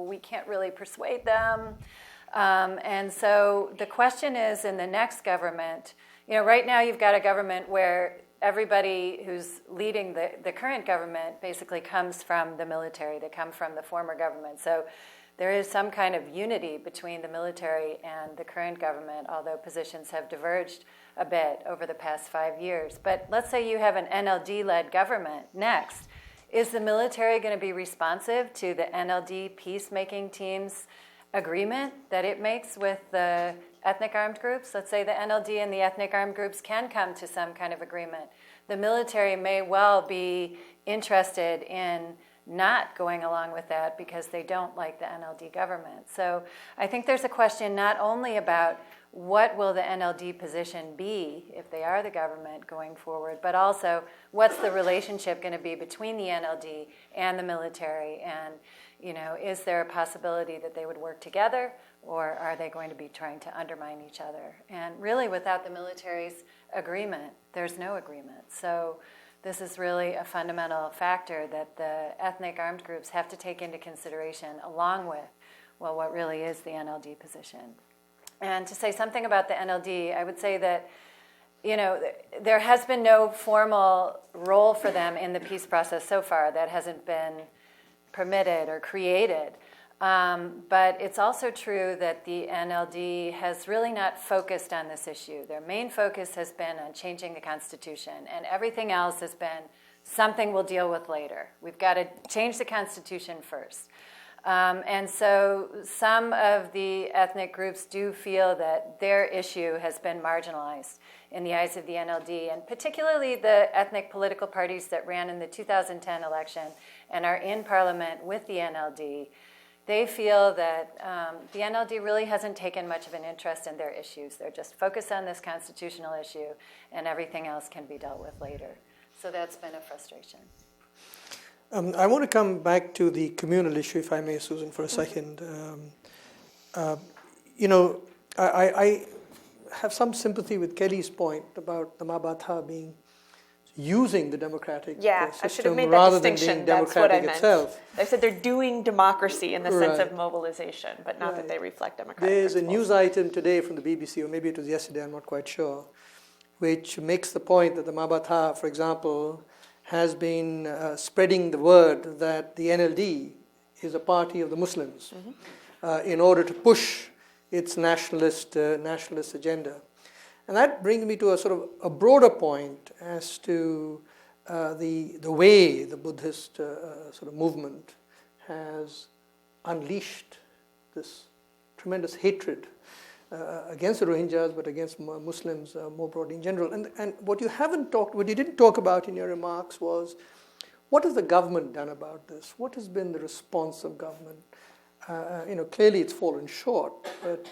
we can't really persuade them. And so the question is, in the next government, right now you've got a government where everybody who's leading the current government basically comes from the military. They come from the former government. So there is some kind of unity between the military and the current government, although positions have diverged a bit over the past 5 years. But let's say you have an NLD-led government next. Is the military going to be responsive to the NLD peacemaking team's agreement that it makes with the ethnic armed groups? Let's say the NLD and the ethnic armed groups can come to some kind of agreement. The military may well be interested in not going along with that because they don't like the NLD government. So I think there's a question not only about what will the NLD position be if they are the government going forward, but also what's the relationship going to be between the NLD and the military, and is there a possibility that they would work together, or are they going to be trying to undermine each other? And really, without the military's agreement, there's no agreement. So this is really a fundamental factor that the ethnic armed groups have to take into consideration, along with, what really is the NLD position. And to say something about the NLD, I would say that, there has been no formal role for them in the peace process so far. That hasn't been permitted or created. But it's also true that the NLD has really not focused on this issue. Their main focus has been on changing the Constitution, and everything else has been something we'll deal with later. We've got to change the Constitution first. And so some of the ethnic groups do feel that their issue has been marginalized in the eyes of the NLD, and particularly the ethnic political parties that ran in the 2010 election and are in parliament with the NLD. they feel that the NLD really hasn't taken much of an interest in their issues. They're just focused on this constitutional issue, and everything else can be dealt with later. So that's been a frustration. I want to come back to the communal issue, if I may, Susan, for a second. I have some sympathy with Kelly's point about the Mabata being using the democratic I should have system made that rather than distinction. being That's what I democratic meant. itself. I said they're doing democracy in the sense of Right. mobilization, but not that they reflect democratic There's a principles. news item today from the BBC, or maybe it was yesterday, I'm not quite sure, which makes the point that the Mabata, for example, has been spreading the word that the NLD is a party of the Muslims in order to push its nationalist agenda. And that brings me to a sort of a broader point as to the way the Buddhist sort of movement has unleashed this tremendous hatred against the Rohingyas, but against Muslims more broadly in general. And what you didn't talk about in your remarks was, what has the government done about this? What has been the response of government? Clearly it's fallen short, but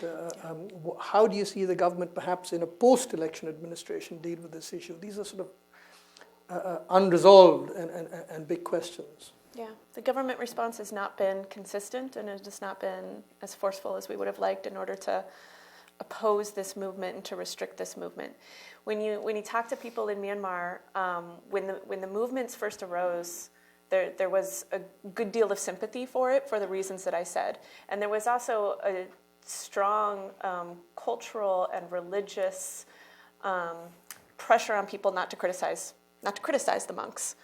how do you see the government perhaps in a post-election administration deal with this issue? These are sort of unresolved and big questions. Yeah, the government response has not been consistent, and it has not been as forceful as we would have liked in order to oppose this movement and to restrict this movement. When you talk to people in Myanmar, when the movements first arose, there was a good deal of sympathy for it for the reasons that I said, and there was also a strong cultural and religious pressure on people not to criticize the monks,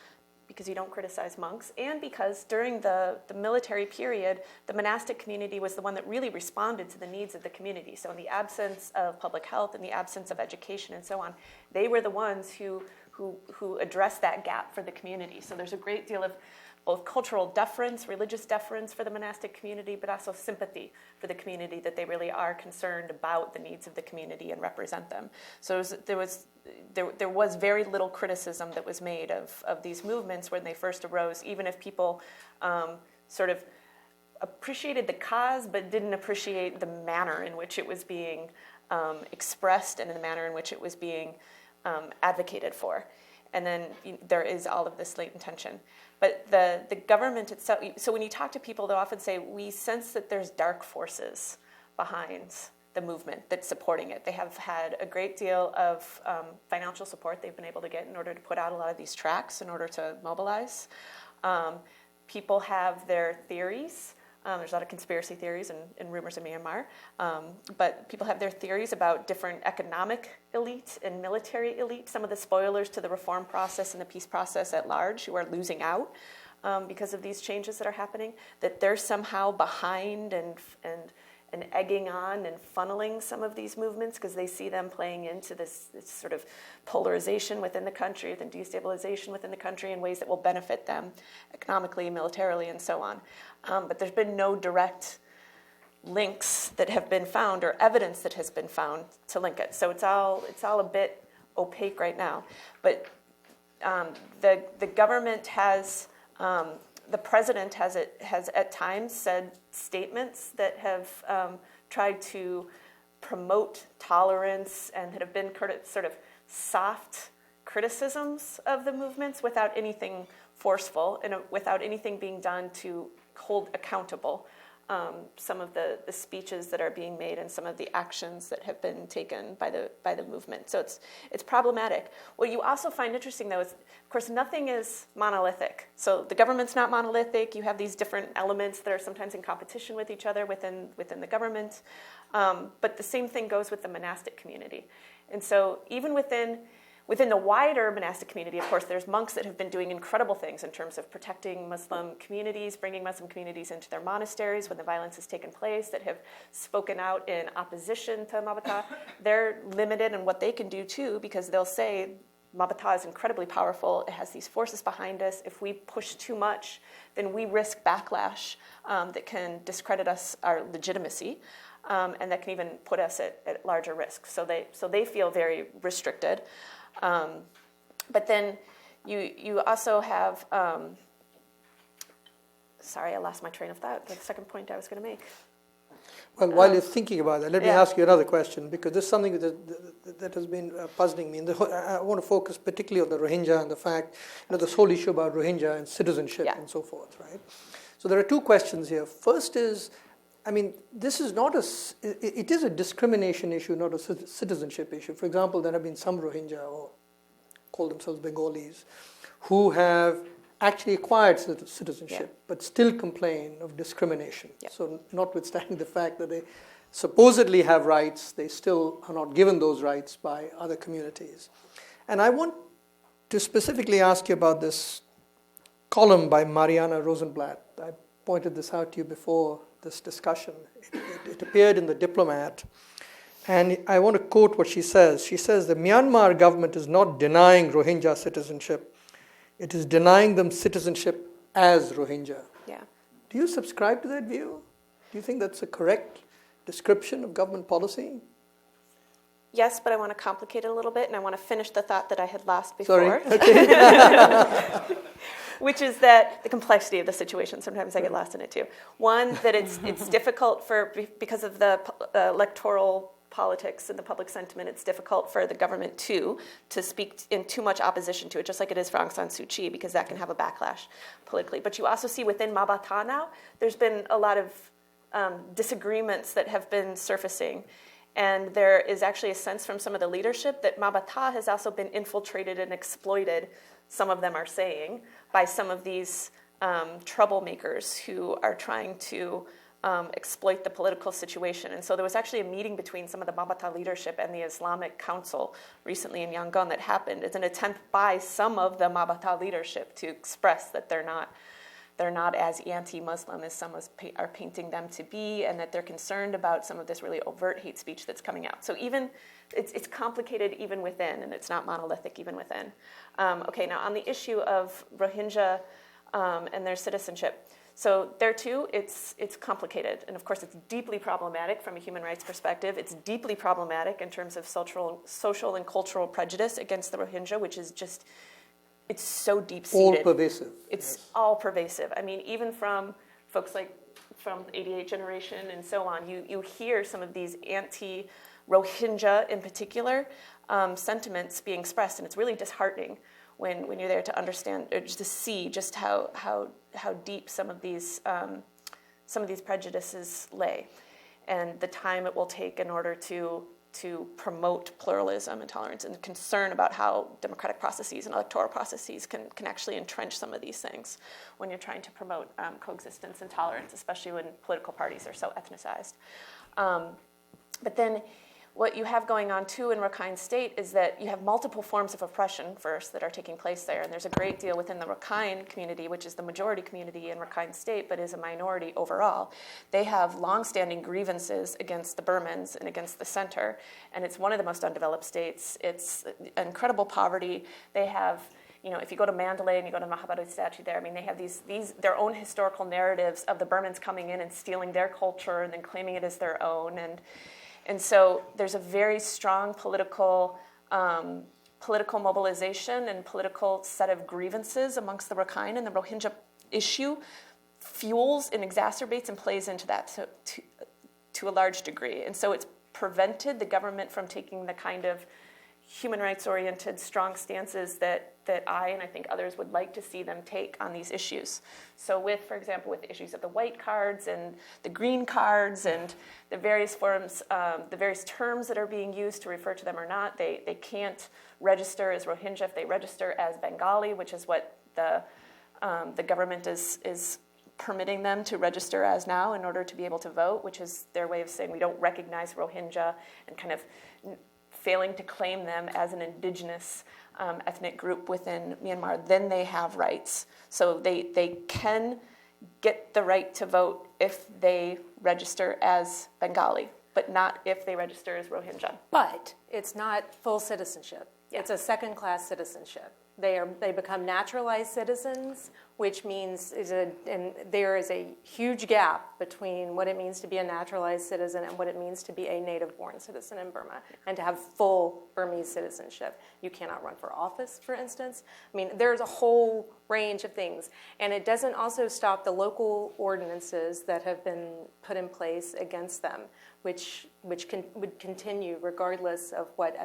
because you don't criticize monks, and because during the military period, the monastic community was the one that really responded to the needs of the community. So in the absence of public health, in the absence of education and so on, they were the ones who addressed that gap for the community. So there's a great deal of both cultural deference, religious deference for the monastic community, but also sympathy for the community, that they really are concerned about the needs of the community and represent them. So there was very little criticism that was made of these movements when they first arose, even if people sort of appreciated the cause but didn't appreciate the manner in which it was being expressed and in the manner in which it was being advocated for. And then there is all of this latent tension. But the government itself, so when you talk to people, they'll often say, we sense that there's dark forces behind the movement that's supporting it. They have had a great deal of financial support they've been able to get in order to put out a lot of these tracts, in order to mobilize. People have their theories. There's a lot of conspiracy theories and rumors in Myanmar, but people have their theories about different economic elite and military elite, some of the spoilers to the reform process and the peace process at large, who are losing out because of these changes that are happening, that they're somehow behind and egging on and funneling some of these movements because they see them playing into this sort of polarization within the country, and destabilization within the country in ways that will benefit them economically, militarily, and so on. But there's been no direct links that have been found or evidence that has been found to link it. So it's all a bit opaque right now. But the government has. The president has at times said statements that have tried to promote tolerance and that have been sort of soft criticisms of the movements without anything forceful and without anything being done to hold accountable some of the speeches that are being made and some of the actions that have been taken by the movement. So it's problematic. What you also find interesting, though, is, of course, nothing is monolithic. So the government's not monolithic. You have these different elements that are sometimes in competition with each other within the government. But the same thing goes with the monastic community. And so even within the wider monastic community, of course, there's monks that have been doing incredible things in terms of protecting Muslim communities, bringing Muslim communities into their monasteries when the violence has taken place, that have spoken out in opposition to Mabata. They're limited in what they can do, too, because they'll say, Mabata is incredibly powerful. It has these forces behind us. If we push too much, then we risk backlash that can discredit our legitimacy. And that can even put us at larger risk. So they feel very restricted. But then you also have sorry, I lost my train of thought. The second point I was going to make. Well, while you're thinking about that, let me ask you another question, because this is something that has been puzzling me. And I want to focus particularly on the Rohingya and the fact, this whole issue about Rohingya and citizenship and so forth, right? So there are two questions here. First is, this is not it is a discrimination issue, not a citizenship issue. For example, there have been some Rohingya, or call themselves Bengalis, who have actually acquired citizenship, but still complain of discrimination. So notwithstanding the fact that they supposedly have rights, they still are not given those rights by other communities. And I want to specifically ask you about this column by Mariana Rosenblatt. I pointed this out to you before this discussion. It appeared in The Diplomat. And I want to quote what she says. She says, the Myanmar government is not denying Rohingya citizenship. It is denying them citizenship as Rohingya. Yeah. Do you subscribe to that view? Do you think that's a correct description of government policy? Yes, but I want to complicate it a little bit, and I want to finish the thought that I had lost before. Sorry. Okay. Which is that the complexity of the situation. Sometimes I get lost in it too. One, that it's difficult because of the electoral politics and the public sentiment, it's difficult for the government to speak in too much opposition to it, just like it is for Aung San Suu Kyi, because that can have a backlash politically. But you also see within Mabata now, there's been a lot of disagreements that have been surfacing. And there is actually a sense from some of the leadership that Mabata has also been infiltrated and exploited, some of them are saying, by some of these troublemakers who are trying to exploit the political situation. And so there was actually a meeting between some of the Mabata leadership and the Islamic Council recently in Yangon that happened. It's an attempt by some of the Mabata leadership to express that they're not as anti-Muslim as some are painting them to be, and that they're concerned about some of this really overt hate speech that's coming out. So even it's complicated even within, and it's not monolithic even within. Okay, now on the issue of Rohingya and their citizenship. So there too, it's complicated, and of course it's deeply problematic from a human rights perspective. It's deeply problematic in terms of social and cultural prejudice against the Rohingya, which is just, it's so deep-seated. All pervasive. It's all pervasive. I mean, even from folks like from the 88 generation and so on, you hear some of these anti-Rohingya in particular sentiments being expressed, and it's really disheartening when you're there to understand or just to see just how deep some of these prejudices lay, and the time it will take in order to promote pluralism and tolerance, and concern about how democratic processes and electoral processes can actually entrench some of these things when you're trying to promote coexistence and tolerance, especially when political parties are so ethnicized. But then what you have going on too in Rakhine State is that you have multiple forms of oppression first that are taking place there, and there's a great deal within the Rakhine community, which is the majority community in Rakhine State, but is a minority overall. They have longstanding grievances against the Burmans and against the center, and it's one of the most undeveloped states. It's incredible poverty. They have, if you go to Mandalay and you go to Mahabharata statue there, I mean, they have these their own historical narratives of the Burmans coming in and stealing their culture and then claiming it as their own, and so there's a very strong political mobilization and political set of grievances amongst the Rakhine, and the Rohingya issue fuels and exacerbates and plays into that to a large degree. And so it's prevented the government from taking the kind of human rights-oriented, strong stances that I and I think others would like to see them take on these issues. So for example, with the issues of the white cards and the green cards and the various forms, the various terms that are being used to refer to them or not, they can't register as Rohingya if they register as Bengali, which is what the government is permitting them to register as now in order to be able to vote, which is their way of saying we don't recognize Rohingya and kind of failing to claim them as an indigenous ethnic group within Myanmar. Then they have rights. So they can get the right to vote if they register as Bengali, but not if they register as Rohingya. But it's not full citizenship. Yeah. It's a second-class citizenship. They become naturalized citizens which means and there is a huge gap between what it means to be a naturalized citizen and what it means to be a native-born citizen in Burma and to have full Burmese citizenship. You cannot run for office, for instance. I mean, there's a whole range of things. And it doesn't also stop the local ordinances that have been put in place against them, which would continue regardless of what,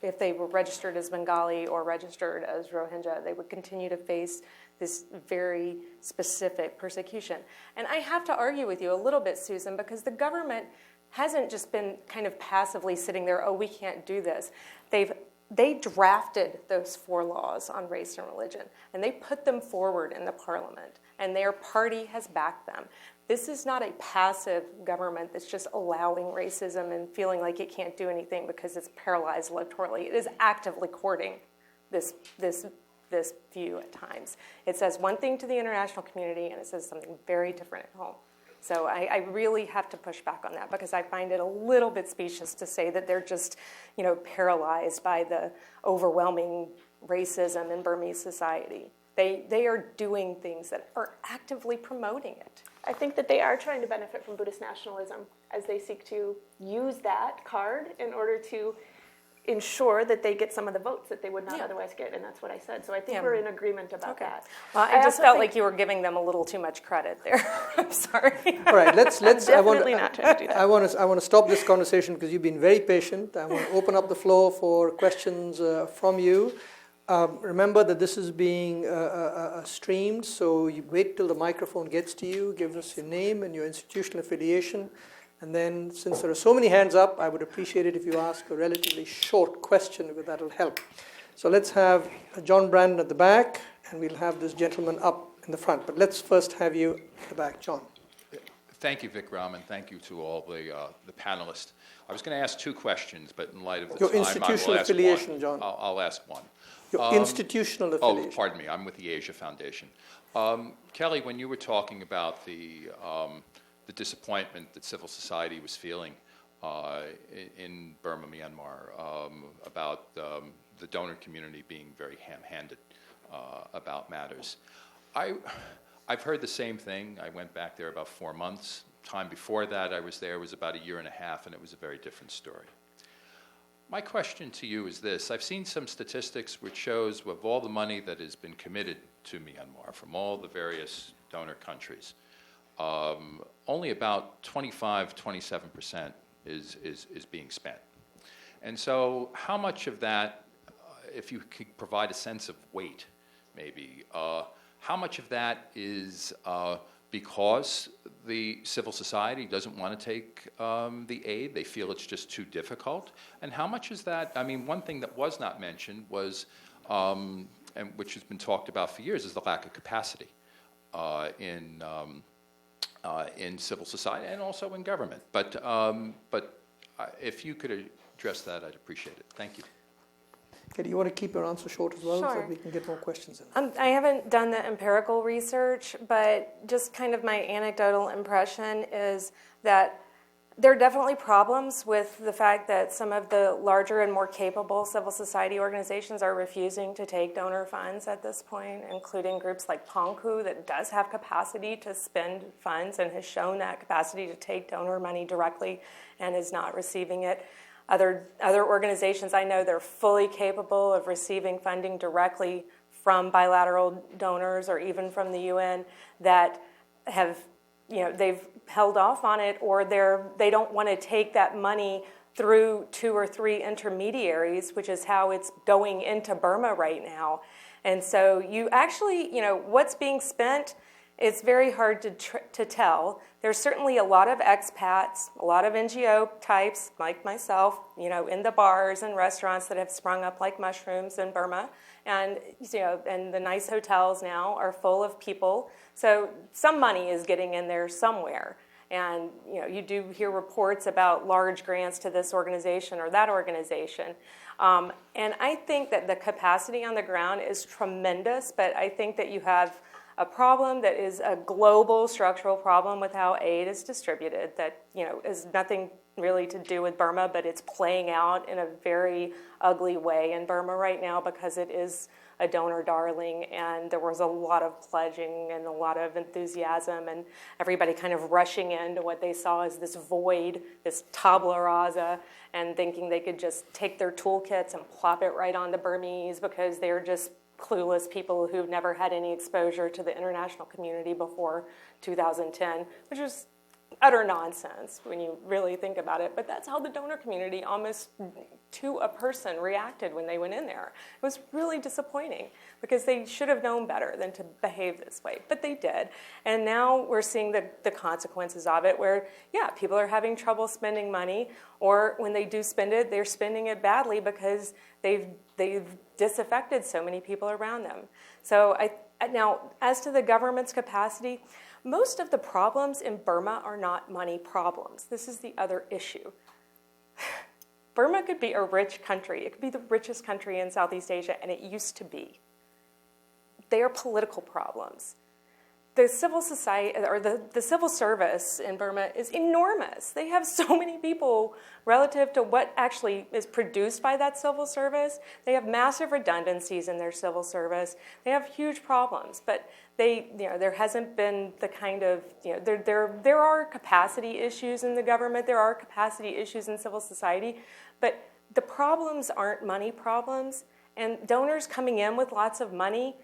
if they were registered as Bengali or registered as Rohingya, they would continue to face this very specific persecution. And I have to argue with you a little bit, Susan, because the government hasn't just been kind of passively sitting there, oh, we can't do this. They drafted those 4 laws on race and religion, and they put them forward in the parliament, and their party has backed them. This is not a passive government that's just allowing racism and feeling like it can't do anything because it's paralyzed electorally. It is actively courting this view at times. It says one thing to the international community, and it says something very different at home. So I really have to push back on that because I find it a little bit specious to say that they're just, paralyzed by the overwhelming racism in Burmese society. They are doing things that are actively promoting it. I think that they are trying to benefit from Buddhist nationalism as they seek to use that card in order to ensure that they get some of the votes that they would not otherwise get, and that's what I said. So I think we're in agreement about that. Well, I just felt like you were giving them a little too much credit there. I'm sorry. All right, let's. Definitely not trying to do that. I want to stop this conversation because you've been very patient. I want to open up the floor for questions from you. Remember that this is being streamed, so you wait till the microphone gets to you, give us your name and your institutional affiliation. And then, since there are so many hands up, I would appreciate it if you ask a relatively short question, because that'll help. So let's have John Brandon at the back, and we'll have this gentleman up in the front. But let's first have you at the back, John. Thank you, Vikram, and thank you to all the panelists. I was going to ask 2 questions, but in light of the Your time, institutional I will ask affiliation, one. John. I'll ask one. Your institutional affiliation. Oh, pardon me. I'm with the Asia Foundation. Kelly, when you were talking about the disappointment that civil society was feeling in Burma, Myanmar, about the donor community being very ham-handed about matters. I've heard the same thing. I went back there about 4 months. Time before that I was there was about 1.5 years, and it was a very different story. My question to you is this. I've seen some statistics which shows of all the money that has been committed to Myanmar from all the various donor countries, only about 25-27% is being spent. And so how much of that, if you could provide a sense of weight, maybe, how much of that is because the civil society doesn't want to take the aid, they feel it's just too difficult? And how much is that, I mean, one thing that was not mentioned was, and which has been talked about for years, is the lack of capacity in civil society and also in government. But if you could address that, I'd appreciate it. Thank you. Okay, do you want to keep your answer short as well, so Sure. we can get more questions in? I haven't done the empirical research, but just kind of my anecdotal impression is that there are definitely problems with the fact that some of the larger and more capable civil society organizations are refusing to take donor funds at this point, including groups like Pongku that does have capacity to spend funds and has shown that capacity to take donor money directly and is not receiving it. Other organizations I know, they're fully capable of receiving funding directly from bilateral donors or even from the UN that have, they've held off on it, or they don't want to take that money through 2 or 3 intermediaries, which is how it's going into Burma right now. And so you actually, what's being spent, it's very hard to tell. There's certainly a lot of expats, a lot of NGO types like myself, in the bars and restaurants that have sprung up like mushrooms in Burma. And, and the nice hotels now are full of people. So some money is getting in there somewhere. And, you do hear reports about large grants to this organization or that organization. And I think that the capacity on the ground is tremendous, but I think that you have a problem that is a global structural problem with how aid is distributed that, is nothing really to do with Burma, but it's playing out in a very ugly way in Burma right now because it is a donor darling, and there was a lot of pledging and a lot of enthusiasm, and everybody kind of rushing into what they saw as this void, this tabula rasa, and thinking they could just take their toolkits and plop it right on the Burmese because they're just clueless people who've never had any exposure to the international community before 2010, which is utter nonsense when you really think about it. But that's how the donor community, almost to a person, reacted when they went in there. It was really disappointing because they should have known better than to behave this way, but they did. And now we're seeing the consequences of it where, yeah, people are having trouble spending money, or when they do spend it, they're spending it badly because they've disaffected so many people around them. So now, as to the government's capacity, most of the problems in Burma are not money problems. This is the other issue. Burma could be a rich country. It could be the richest country in Southeast Asia, and it used to be. They are political problems. The civil society, or the civil service in Burma is enormous. They have so many people relative to what actually is produced by that civil service. They have massive redundancies in their civil service. They have huge problems, but there hasn't been the kind of, there are capacity issues in the government. There are capacity issues in civil society, but the problems aren't money problems. And donors coming in with lots of money,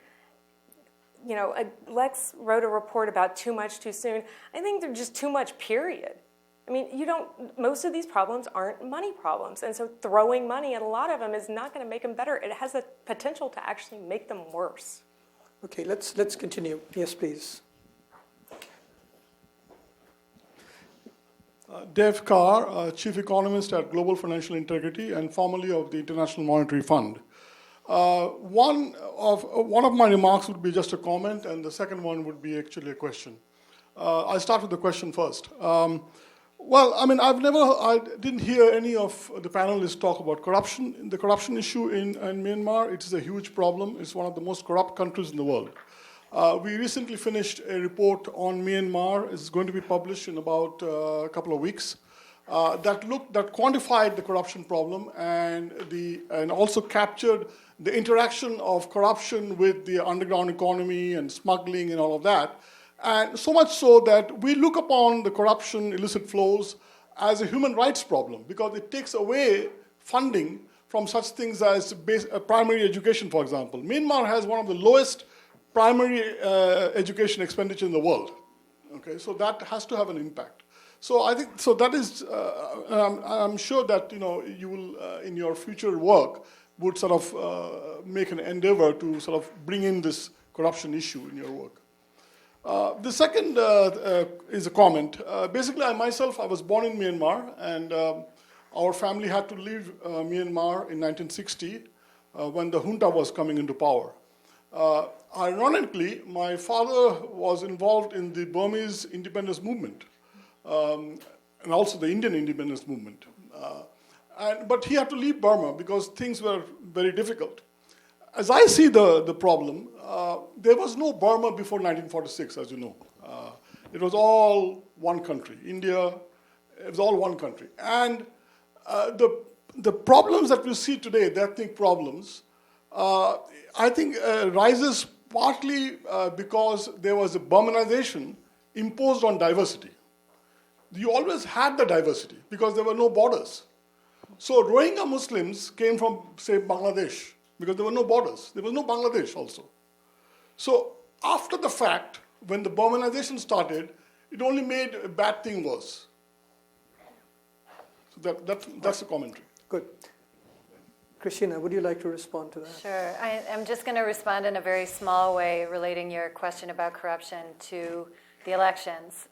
Lex wrote a report about too much too soon. I think they're just too much, period. I mean, most of these problems aren't money problems. And so throwing money at a lot of them is not going to make them better. It has the potential to actually make them worse. Okay, let's continue. Yes, please. Dev Carr, Chief Economist at Global Financial Integrity and formerly of the International Monetary Fund. One of my remarks would be just a comment, and the second one would be actually a question. I'll start with the question first. I didn't hear any of the panelists talk about corruption. The corruption issue in Myanmar, it is a huge problem. It's one of the most corrupt countries in the world. We recently finished a report on Myanmar. It's going to be published in about a couple of weeks. That quantified the corruption problem and also captured the interaction of corruption with the underground economy and smuggling and all of that. And so much so that we look upon the corruption, illicit flows, as a human rights problem because it takes away funding from such things as primary education, for example. Myanmar has one of the lowest primary education expenditure in the world. Okay, so that has to have an impact. So I think that is. I'm sure that you will in your future work would sort of make an endeavor to sort of bring in this corruption issue in your work. The second is a comment. Basically, I was born in Myanmar, and our family had to leave Myanmar in 1960 when the junta was coming into power. Ironically, my father was involved in the Burmese independence movement and also the Indian independence movement. But he had to leave Burma because things were very difficult. As I see the problem, there was no Burma before 1946, as you know. It was all one country. India, it was all one country. And the problems that we see today, the ethnic problems, I think rises partly because there was a Burmanization imposed on diversity. You always had the diversity because there were no borders. So Rohingya Muslims came from, say, Bangladesh because there were no borders. There was no Bangladesh also. So after the fact, when the Burmanization started, it only made a bad thing worse. So that's the commentary. Good. Christina, would you like to respond to that? Sure. I'm just going to respond in a very small way relating your question about corruption to the elections.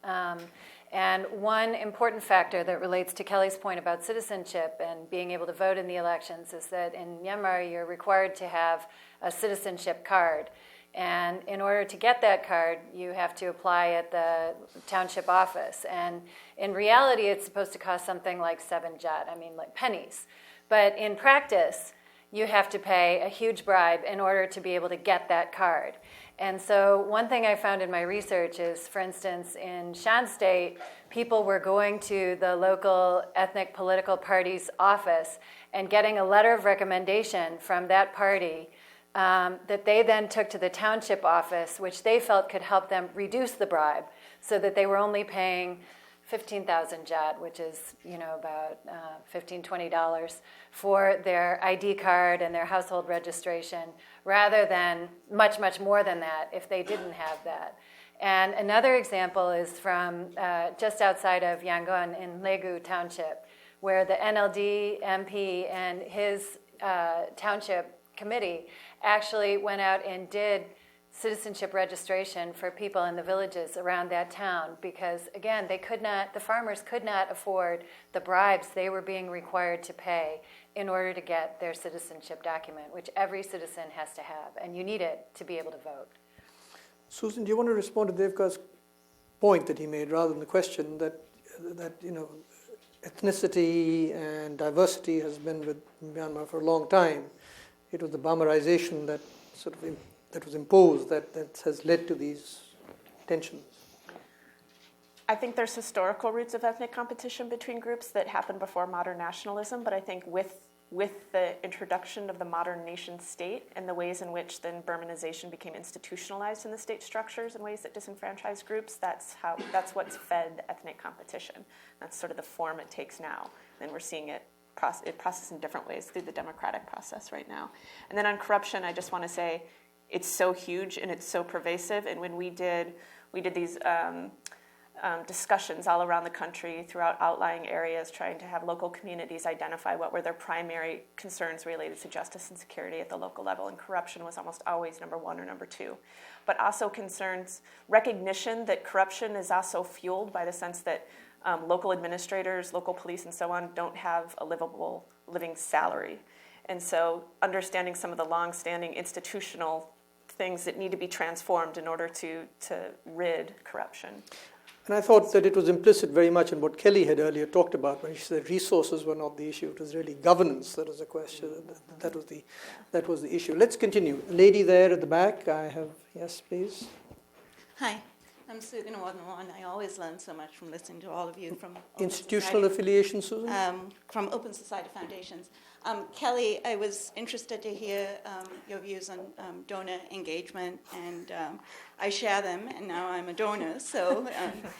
And one important factor that relates to Kelly's point about citizenship and being able to vote in the elections is that in Myanmar, you're required to have a citizenship card. And in order to get that card, you have to apply at the township office. And in reality, it's supposed to cost something like 7 kyat, like pennies. But in practice, you have to pay a huge bribe in order to be able to get that card. And so one thing I found in my research is, for instance, in Shan State, people were going to the local ethnic political party's office and getting a letter of recommendation from that party that they then took to the township office, which they felt could help them reduce the bribe, so that they were only paying 15,000 jat, which is about $15, $20 for their ID card and their household registration, rather than much, much more than that if they didn't have that. And another example is from just outside of Yangon in Legu Township, where the NLD MP and his township committee actually went out and did citizenship registration for people in the villages around that town, because again, the farmers could not afford the bribes they were being required to pay in order to get their citizenship document, which every citizen has to have, and you need it to be able to vote. Susan, do you want to respond to Devka's point that he made, rather than the question that ethnicity and diversity has been with Myanmar for a long time? It was the Burmaization that that was imposed that has led to these tensions. I think there's historical roots of ethnic competition between groups that happened before modern nationalism, but I think with the introduction of the modern nation state and the ways in which then Burmanization became institutionalized in the state structures in ways that disenfranchised groups, that's what's fed ethnic competition. That's sort of the form it takes now. And we're seeing it processed in different ways through the democratic process right now. And then on corruption, I just want to say it's so huge and it's so pervasive. And when we did these discussions all around the country throughout outlying areas, trying to have local communities identify what were their primary concerns related to justice and security at the local level, and corruption was almost always number one or number two. But also recognition that corruption is also fueled by the sense that local administrators, local police, and so on don't have a living salary. And so understanding some of the long-standing institutional things that need to be transformed in order to rid corruption. And I thought that it was implicit very much in what Kelly had earlier talked about when she said resources were not the issue. It was really governance that was the question. That was the issue. Let's continue. Lady there at the back, yes, please. Hi, I'm Susan Wadnawan. I always learn so much from listening to all of you from Institutional affiliation, Susan? From Open Society Foundations. Kelly, I was interested to hear your views on donor engagement, and I share them, and now I'm a donor, so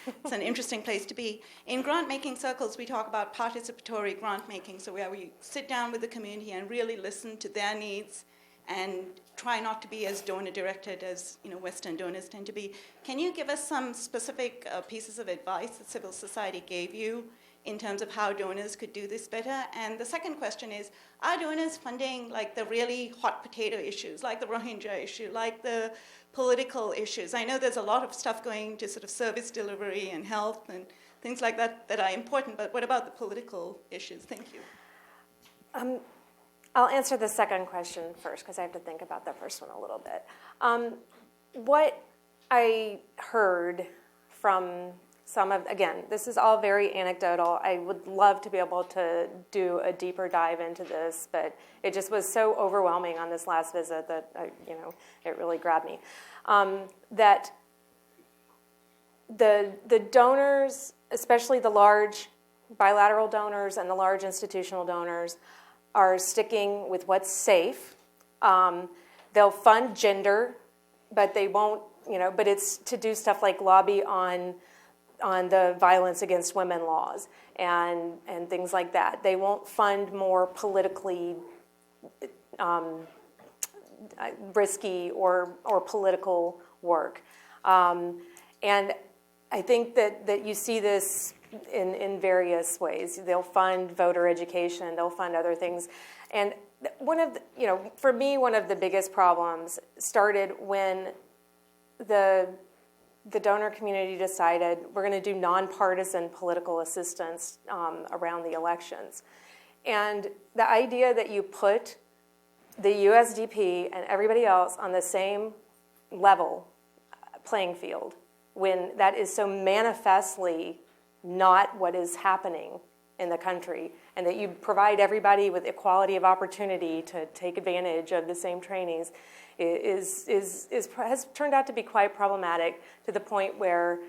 it's an interesting place to be. In grant-making circles, we talk about participatory grant-making, so where we sit down with the community and really listen to their needs and try not to be as donor-directed as Western donors tend to be. Can you give us some specific pieces of advice that civil society gave you in terms of how donors could do this better? And the second question is, are donors funding like the really hot potato issues, like the Rohingya issue, like the political issues? I know there's a lot of stuff going to sort of service delivery and health and things like that that are important, but what about the political issues? Thank you. I'll answer the second question first, because I have to think about the first one a little bit. What I heard from again, this is all very anecdotal. I would love to be able to do a deeper dive into this, but it just was so overwhelming on this last visit that it really grabbed me. That the donors, especially the large bilateral donors and the large institutional donors, are sticking with what's safe. They'll fund gender, but they won't, but it's to do stuff like lobby on the violence against women laws and things like that. They won't fund more politically risky or political work. And I think that you see this in various ways. They'll fund voter education, they'll fund other things. And for me, one of the biggest problems started when the donor community decided we're going to do nonpartisan political assistance around the elections. And the idea that you put the USDP and everybody else on the same level playing field, when that is so manifestly not what is happening in the country, and that you provide everybody with equality of opportunity to take advantage of the same trainings, has turned out to be quite problematic, to the point where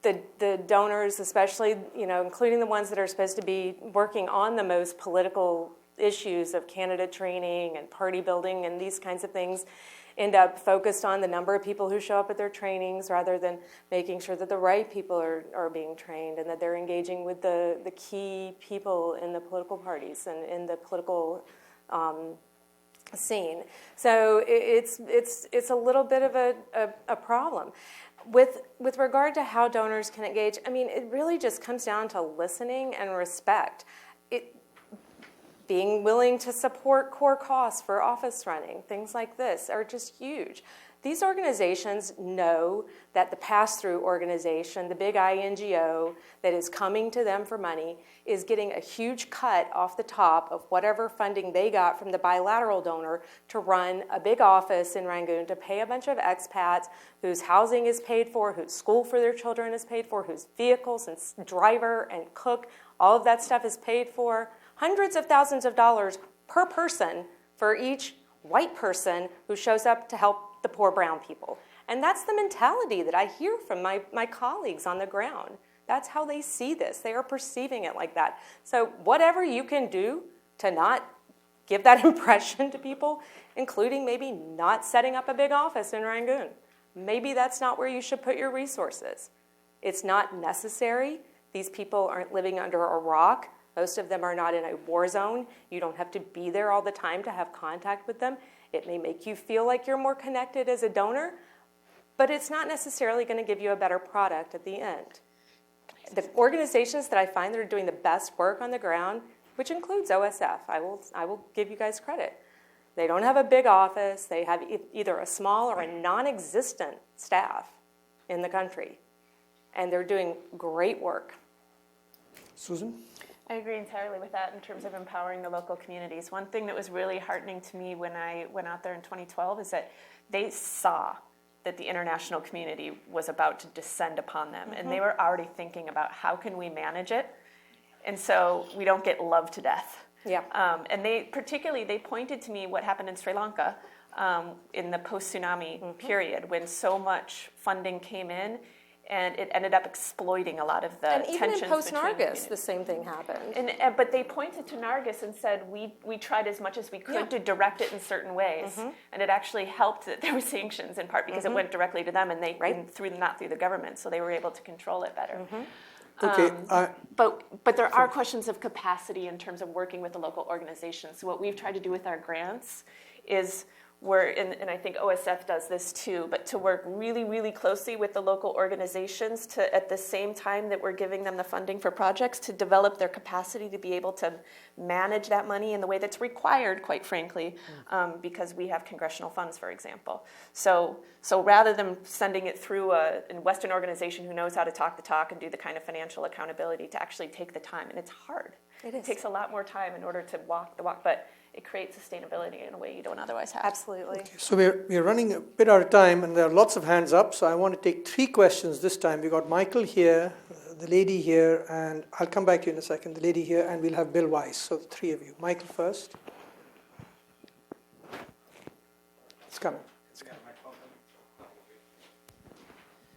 the donors, especially including the ones that are supposed to be working on the most political issues of candidate training and party building and these kinds of things end up focused on the number of people who show up at their trainings rather than making sure that the right people are being trained and that they're engaging with the key people in the political parties and in the political scene. So it's a little bit of a problem. With regard to how donors can engage, I mean, it really just comes down to listening and respect. Being willing to support core costs for office running, things like this are just huge. These organizations know that the pass-through organization, the big INGO that is coming to them for money, is getting a huge cut off the top of whatever funding they got from the bilateral donor to run a big office in Rangoon, to pay a bunch of expats whose housing is paid for, whose school for their children is paid for, whose vehicles and driver and cook, all of that stuff is paid for. Hundreds of thousands of dollars per person for each white person who shows up to help the poor brown people. And that's the mentality that I hear from my colleagues on the ground. That's how they see this. They are perceiving it like that. So whatever you can do to not give that impression to people, including maybe not setting up a big office in Rangoon. Maybe that's not where you should put your resources. It's not necessary. These people aren't living under a rock. Most of them are not in a war zone. You don't have to be there all the time to have contact with them. It may make you feel like you're more connected as a donor, but it's not necessarily going to give you a better product at the end. The organizations that I find that are doing the best work on the ground, which includes OSF, I will give you guys credit. They don't have a big office. They have either a small or a non-existent staff in the country, and they're doing great work. Susan? I agree entirely with that in terms of empowering the local communities. One thing that was really heartening to me when I went out there in 2012 is that they saw that the international community was about to descend upon them, and they were already thinking about how can we manage it, and so we don't get loved to death. Yeah. And they pointed to me what happened in Sri Lanka in the post-tsunami period when so much funding came in. And it ended up exploiting a lot of the tensions between And even in post-Nargis, the same thing happened. But they pointed to Nargis and said, we tried as much as we could to direct it in certain ways. And it actually helped that there were sanctions in part because it went directly to them and they not through the government. So they were able to control it better. Okay. But there are questions of capacity in terms of working with the local organizations. So what we've tried to do with our grants is and I think OSF does this too, but to work really, really closely with the local organizations to, at the same time that we're giving them the funding for projects, to develop their capacity to be able to manage that money in the way that's required, quite frankly, because we have congressional funds, for example. So rather than sending it through a Western organization who knows how to talk the talk and do the kind of financial accountability, to actually take the time, and it's hard. It takes a lot more time in order to walk the walk, but it creates sustainability in a way you don't otherwise have. Absolutely. Okay, so we're running a bit out of time, and there are lots of hands up, so I want to take 3 questions this time. We got Michael here, the lady here, and I'll come back to you in a second, the lady here, and we'll have Bill Weiss, so the 3 of you. Michael first. It's coming.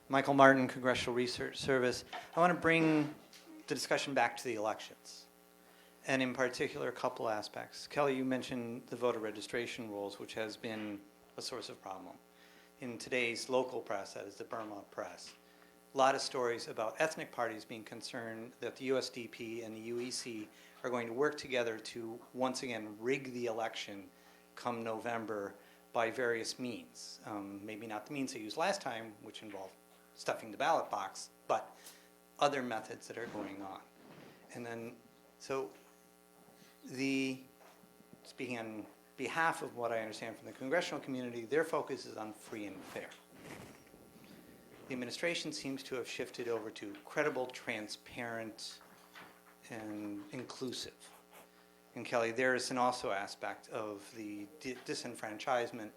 Michael Martin, Congressional Research Service. I want to bring the discussion back to the elections, and in particular, a couple aspects. Kelly, you mentioned the voter registration rules, which has been a source of problem. In today's local press, that is the Burma press, a lot of stories about ethnic parties being concerned that the USDP and the UEC are going to work together to once again rig the election come November by various means. Maybe not the means they used last time, which involved stuffing the ballot box, but other methods that are going on. And then, so speaking on behalf of what I understand from the congressional community, their focus is on free and fair. The administration seems to have shifted over to credible, transparent, and inclusive. And Kelly, there is an also aspect of the disenfranchisement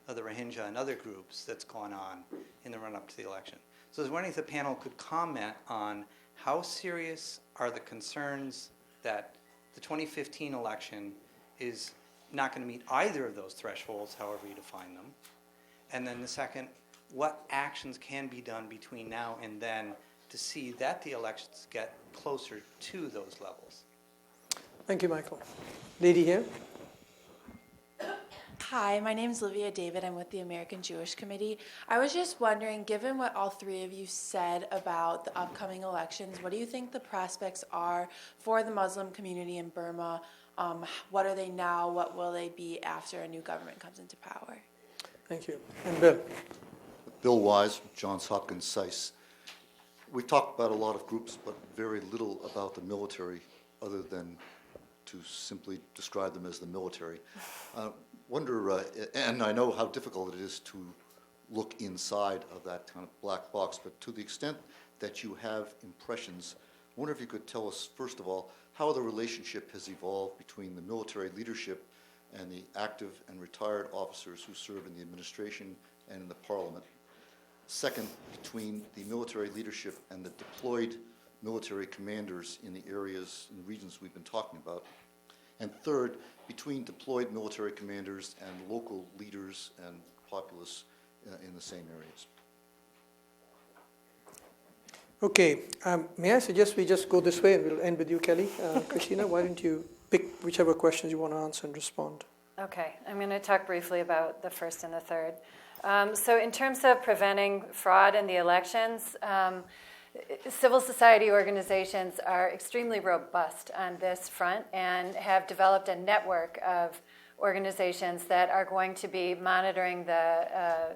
of the Rohingya and other groups that's gone on in the run-up to the election. So I was wondering if the panel could comment on how serious are the concerns that the 2015 election is not going to meet either of those thresholds, however you define them. And then the second, what actions can be done between now and then to see that the elections get closer to those levels? Thank you, Michael. Lady here. Hi, my name is Livia David. I'm with the American Jewish Committee. I was just wondering, given what all three of you said about the upcoming elections, what do you think the prospects are for the Muslim community in Burma? What are they now? What will they be after a new government comes into power? Thank you. And Bill. Bill Wise, Johns Hopkins SAIS. We talked about a lot of groups, but very little about the military, other than to simply describe them as the military. And I know how difficult it is to look inside of that kind of black box, but to the extent that you have impressions, I wonder if you could tell us, first of all, how the relationship has evolved between the military leadership and the active and retired officers who serve in the administration and in the parliament. Second, between the military leadership and the deployed military commanders in the areas and regions we've been talking about. And third, between deployed military commanders and local leaders and populace in the same areas. Okay, may I suggest we just go this way and we'll end with you, Kelly. Christina, why don't you pick whichever questions you want to answer and respond. Okay, I'm going to talk briefly about the first and the third. So in terms of preventing fraud in the elections, civil society organizations are extremely robust on this front and have developed a network of organizations that are going to be monitoring the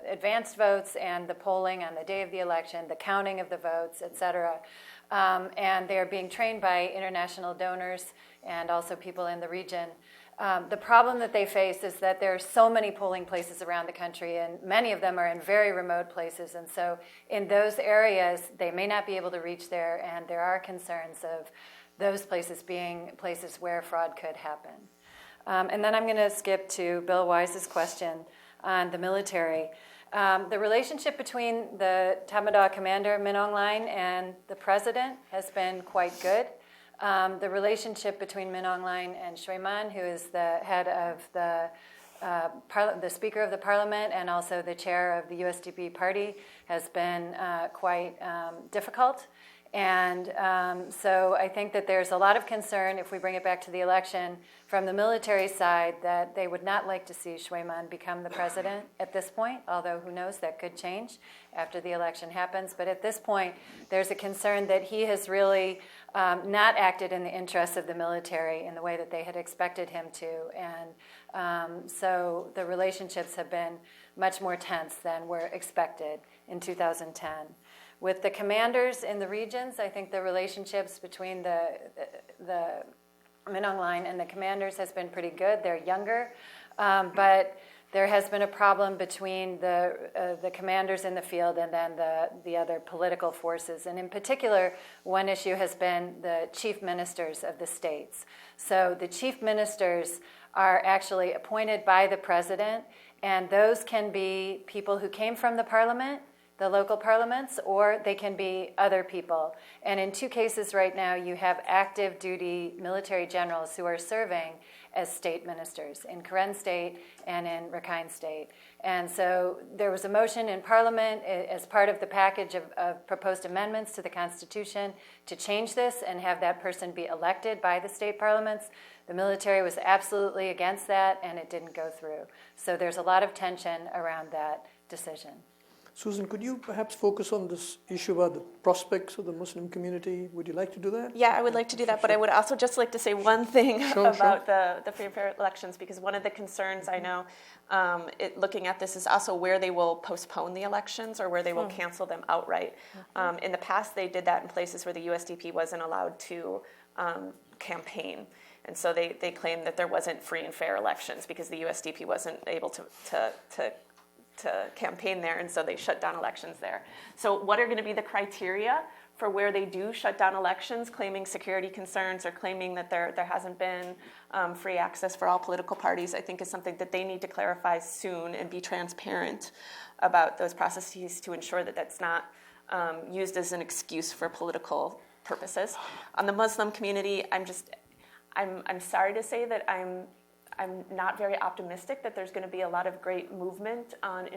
advanced votes and the polling on the day of the election, the counting of the votes, et cetera. And they're being trained by international donors and also people in the region. The problem that they face is that there are so many polling places around the country, and many of them are in very remote places. And so in those areas, they may not be able to reach there, and there are concerns of those places being places where fraud could happen. And then I'm going to skip to Bill Wise's question on the military. The relationship between the Tatmadaw commander, Min Aung Hlaing, and the president has been quite good. The relationship between Min Aung Hlaing and Shwe Man, who is the head of the Speaker of the Parliament and also the chair of the USDP party, has been quite difficult. And so I think that there's a lot of concern, if we bring it back to the election, from the military side that they would not like to see Shwe Man become the president at this point, although who knows, that could change after the election happens. But at this point, there's a concern that he has really not acted in the interests of the military in the way that they had expected him to. And so the relationships have been much more tense than were expected in 2010. With the commanders in the regions, I think the relationships between the Min Aung Hlaing and the commanders has been pretty good. They're younger, but there has been a problem between the commanders in the field and then the other political forces. And in particular, one issue has been the chief ministers of the states. So the chief ministers are actually appointed by the president, and those can be people who came from the parliament, the local parliaments, or they can be other people. And in two cases right now, you have active duty military generals who are serving as state ministers in Karen State and in Rakhine State. And so there was a motion in Parliament as part of the package of proposed amendments to the Constitution to change this and have that person be elected by the state parliaments. The military was absolutely against that, and it didn't go through. So there's a lot of tension around that decision. Susan, could you perhaps focus on this issue about the prospects of the Muslim community? Would you like to do that? Yeah, I would like to do that, but I would also just like to say one thing about the free and fair elections, because one of the concerns I know looking at this is also where they will postpone the elections or where they will cancel them outright. In the past, they did that in places where the USDP wasn't allowed to campaign. And so they claimed that there wasn't free and fair elections because the USDP wasn't able to campaign there, and so they shut down elections there. So what are going to be the criteria for where they do shut down elections, claiming security concerns or claiming that there hasn't been free access for all political parties, I think is something that they need to clarify soon and be transparent about those processes to ensure that that's not used as an excuse for political purposes. On the Muslim community, I'm sorry to say that I'm not very optimistic that there's going to be a lot of great movement on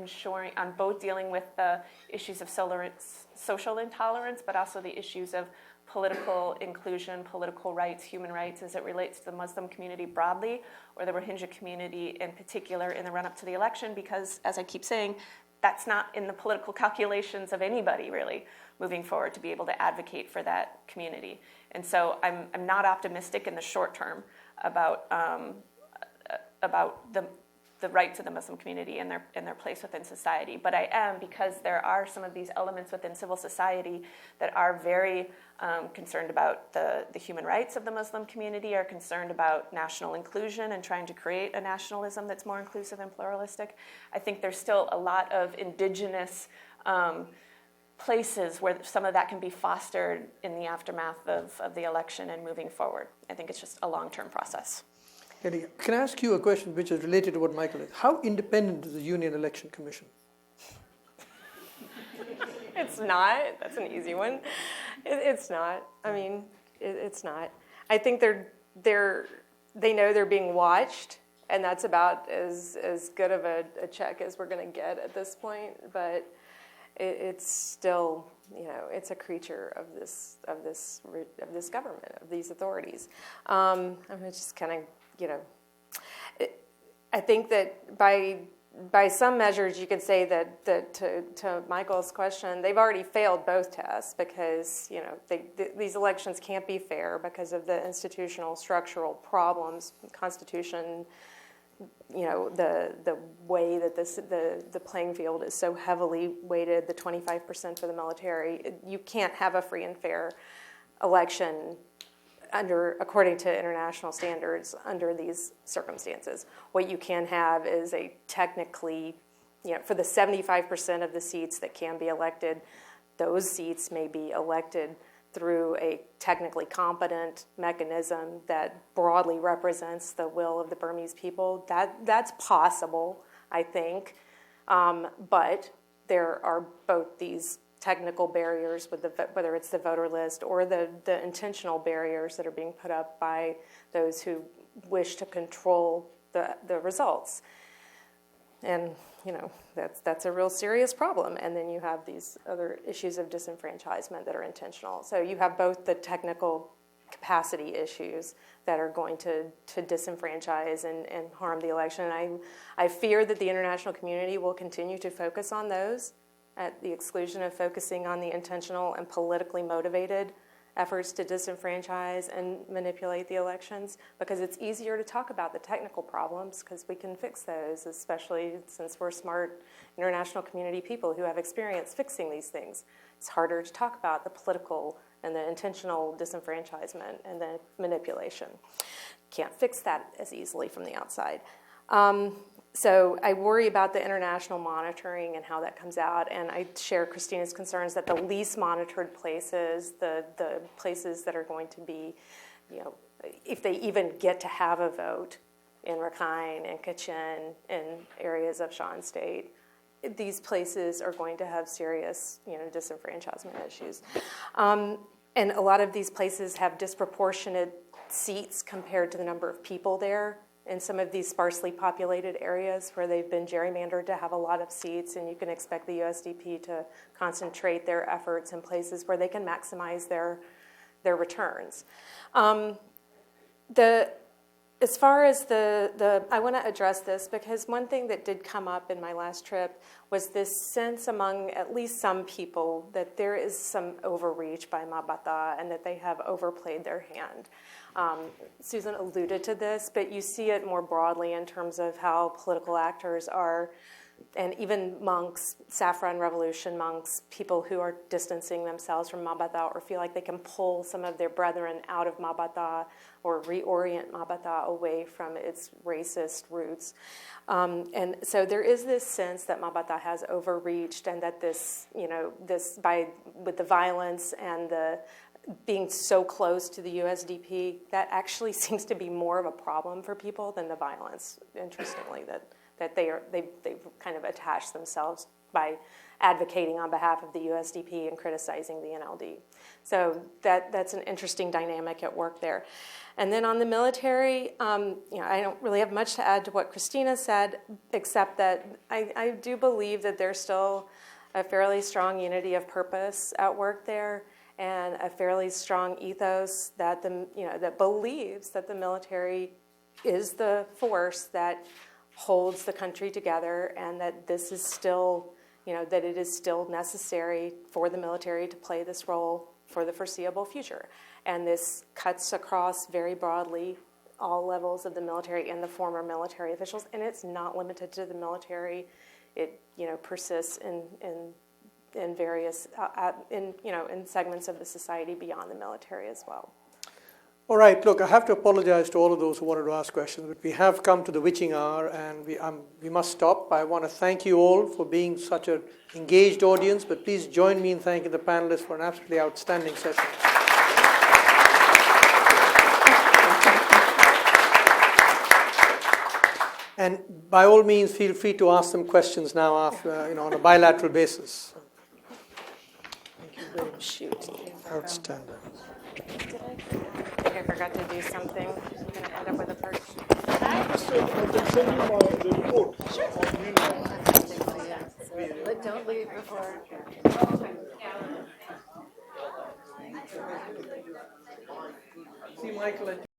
both dealing with the issues of social intolerance, but also the issues of political inclusion, political rights, human rights as it relates to the Muslim community broadly, or the Rohingya community in particular in the run-up to the election, because, as I keep saying, that's not in the political calculations of anybody, really, moving forward to be able to advocate for that community. And so I'm not optimistic in the short term about the rights of the Muslim community and their place within society. But I am, because there are some of these elements within civil society that are very concerned about the human rights of the Muslim community, are concerned about national inclusion and trying to create a nationalism that's more inclusive and pluralistic. I think there's still a lot of indigenous places where some of that can be fostered in the aftermath of the election and moving forward. I think it's just a long-term process. Can I ask you a question which is related to what Michael is? How independent is the Union Election Commission? It's not. That's an easy one. It's not. I mean, it's not. I think they know they're being watched, and that's about as good of a check as we're going to get at this point. But it's still, it's a creature of this government, of these authorities. I'm just kind of, I think that by some measures, you could say that to Michael's question, they've already failed both tests because these elections can't be fair because of the institutional structural problems, Constitution. The way that the playing field is so heavily weighted, the 25% for the military, you can't have a free and fair election according to international standards under these circumstances. What you can have is a technically, for the 75% of the seats that can be elected, those seats may be elected through a technically competent mechanism that broadly represents the will of the Burmese people. That's possible, I think. But there are both these technical barriers, whether it's the voter list or the intentional barriers that are being put up by those who wish to control the results. And that's a real serious problem. And then you have these other issues of disenfranchisement that are intentional. So you have both the technical capacity issues that are going to disenfranchise and harm the election. And I fear that the international community will continue to focus on those at the exclusion of focusing on the intentional and politically motivated efforts to disenfranchise and manipulate the elections, because it's easier to talk about the technical problems because we can fix those, especially since we're smart international community people who have experience fixing these things. It's harder to talk about the political and the intentional disenfranchisement and the manipulation. Can't fix that as easily from the outside. So I worry about the international monitoring and how that comes out, and I share Christina's concerns that the least monitored places, the places that are going to be, if they even get to have a vote in Rakhine and Kachin and areas of Shan State, these places are going to have serious, disenfranchisement issues. And a lot of these places have disproportionate seats compared to the number of people there. In some of these sparsely populated areas where they've been gerrymandered to have a lot of seats, and you can expect the USDP to concentrate their efforts in places where they can maximize their returns. As far as I want to address this because one thing that did come up in my last trip was this sense among at least some people that there is some overreach by Mabata and that they have overplayed their hand. Susan alluded to this, but you see it more broadly in terms of how political actors are, and even monks, Saffron Revolution monks, people who are distancing themselves from Mabata or feel like they can pull some of their brethren out of Mabata or reorient Mabata away from its racist roots. And so there is this sense that Mabata has overreached and that with the violence and the being so close to the USDP, that actually seems to be more of a problem for people than the violence, interestingly, that they've kind of attached themselves by advocating on behalf of the USDP and criticizing the NLD. So that's an interesting dynamic at work there. And then on the military, I don't really have much to add to what Christina said, except that I do believe that there's still a fairly strong unity of purpose at work there. and a fairly strong ethos that that believes that the military is the force that holds the country together, and that this is still, that it is still necessary for the military to play this role for the foreseeable future. And this cuts across very broadly all levels of the military and the former military officials, and it's not limited to the military. It persists in various in segments of the society beyond the military as well. All right, look, I have to apologize to all of those who wanted to ask questions, but we have come to the witching hour, and we must stop. I want to thank you all for being such an engaged audience, but please join me in thanking the panelists for an absolutely outstanding session. And by all means, feel free to ask them questions now after, on a bilateral basis. Thank you very much. Shoot. Outstanding. I think I forgot to do something. I'm going to end up with a person. I can send you the report on Myanmar. But don't leave before. See Michael.